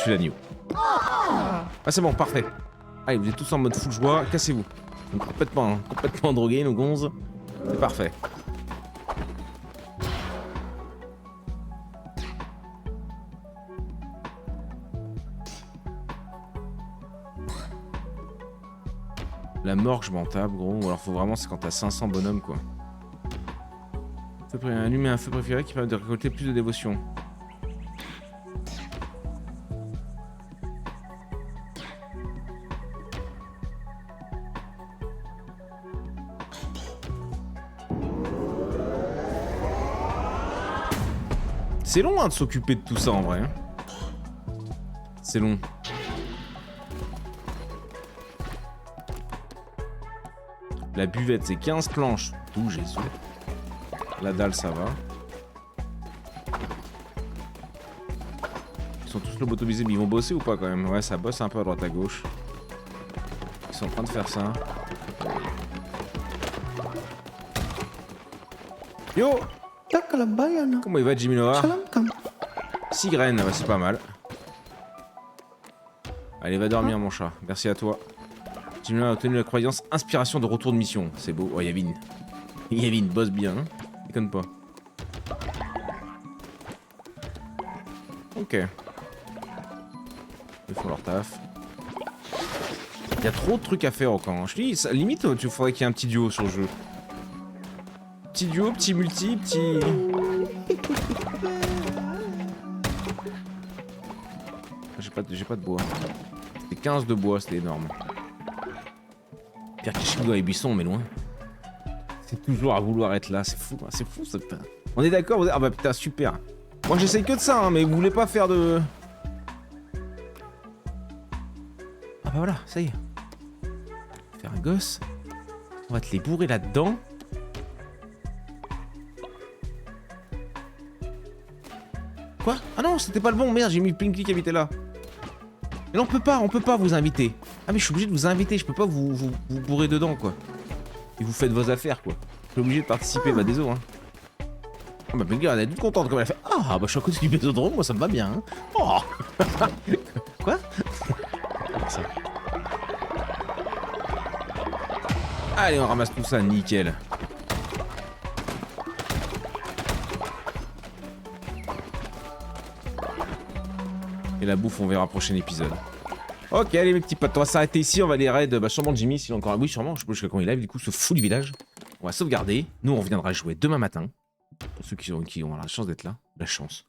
l'agneau. Ah, c'est bon, parfait. Allez, vous êtes tous en mode full joie, cassez-vous. Complètement drogués, nos gonzes. C'est parfait. La morgue, je m'en tape, gros. Ou alors faut vraiment, c'est quand t'as 500 bonhommes, quoi. Allumer un feu préféré qui permet de récolter plus de dévotion. C'est long, hein, de s'occuper de tout ça, en vrai. C'est long. La buvette, c'est 15 planches. Tout, Jésus. La dalle, ça va. Ils sont tous lobotomisés, mais ils vont bosser ou pas quand même? Ouais, ça bosse un peu à droite à gauche. Ils sont en train de faire ça. Yo! Comment il va, Jimmy Noir? 6 graines, bah, c'est pas mal. Allez, va dormir, mon chat. Merci à toi. Jimmy Noir a obtenu la croyance inspiration de retour de mission. C'est beau. Oh, Yavin. Yavin bosse bien, hein? Déconne pas. Ok. Ils font leur taf. Il y a trop de trucs à faire encore. Hein. Je dis, ça, limite, il faudrait qu'il y ait un petit duo sur le jeu. Petit duo, petit multi, petit... J'ai pas de bois. C'était 15 de bois, c'était énorme. Pierre Kishimbo et Buisson, mais loin. C'est toujours à vouloir être là, c'est fou, ça. On est d'accord, vous... Ah bah putain, super. Moi j'essaye que de ça, hein, mais vous voulez pas faire de... Ah bah voilà, ça y est. Faire un gosse. On va te les bourrer là-dedans. Quoi? Ah non, c'était pas le bon, merde, j'ai mis Pinky qui habitait là. Mais non, on peut pas vous inviter. Ah mais je suis obligé de vous inviter, je peux pas vous bourrer dedans, quoi. Et vous faites vos affaires, quoi. Je suis obligé de participer, bah désolé, hein. Ah bah Pinky, elle est toute contente comme elle a fait. Ah bah je suis à côté du bésodrome, moi ça me va bien, hein. Oh. Quoi? Ça. Allez, on ramasse tout ça, nickel. Et la bouffe, on verra prochain épisode. Ok, allez mes petits potes, on va s'arrêter ici, on va aller raid, bah sûrement Jimmy, s'il est encore... Oui, sûrement, je sais pas jusqu'à quand il live, du coup, ce fou du village. On va sauvegarder, nous on reviendra jouer demain matin. Pour ceux qui ont la chance d'être là, la chance.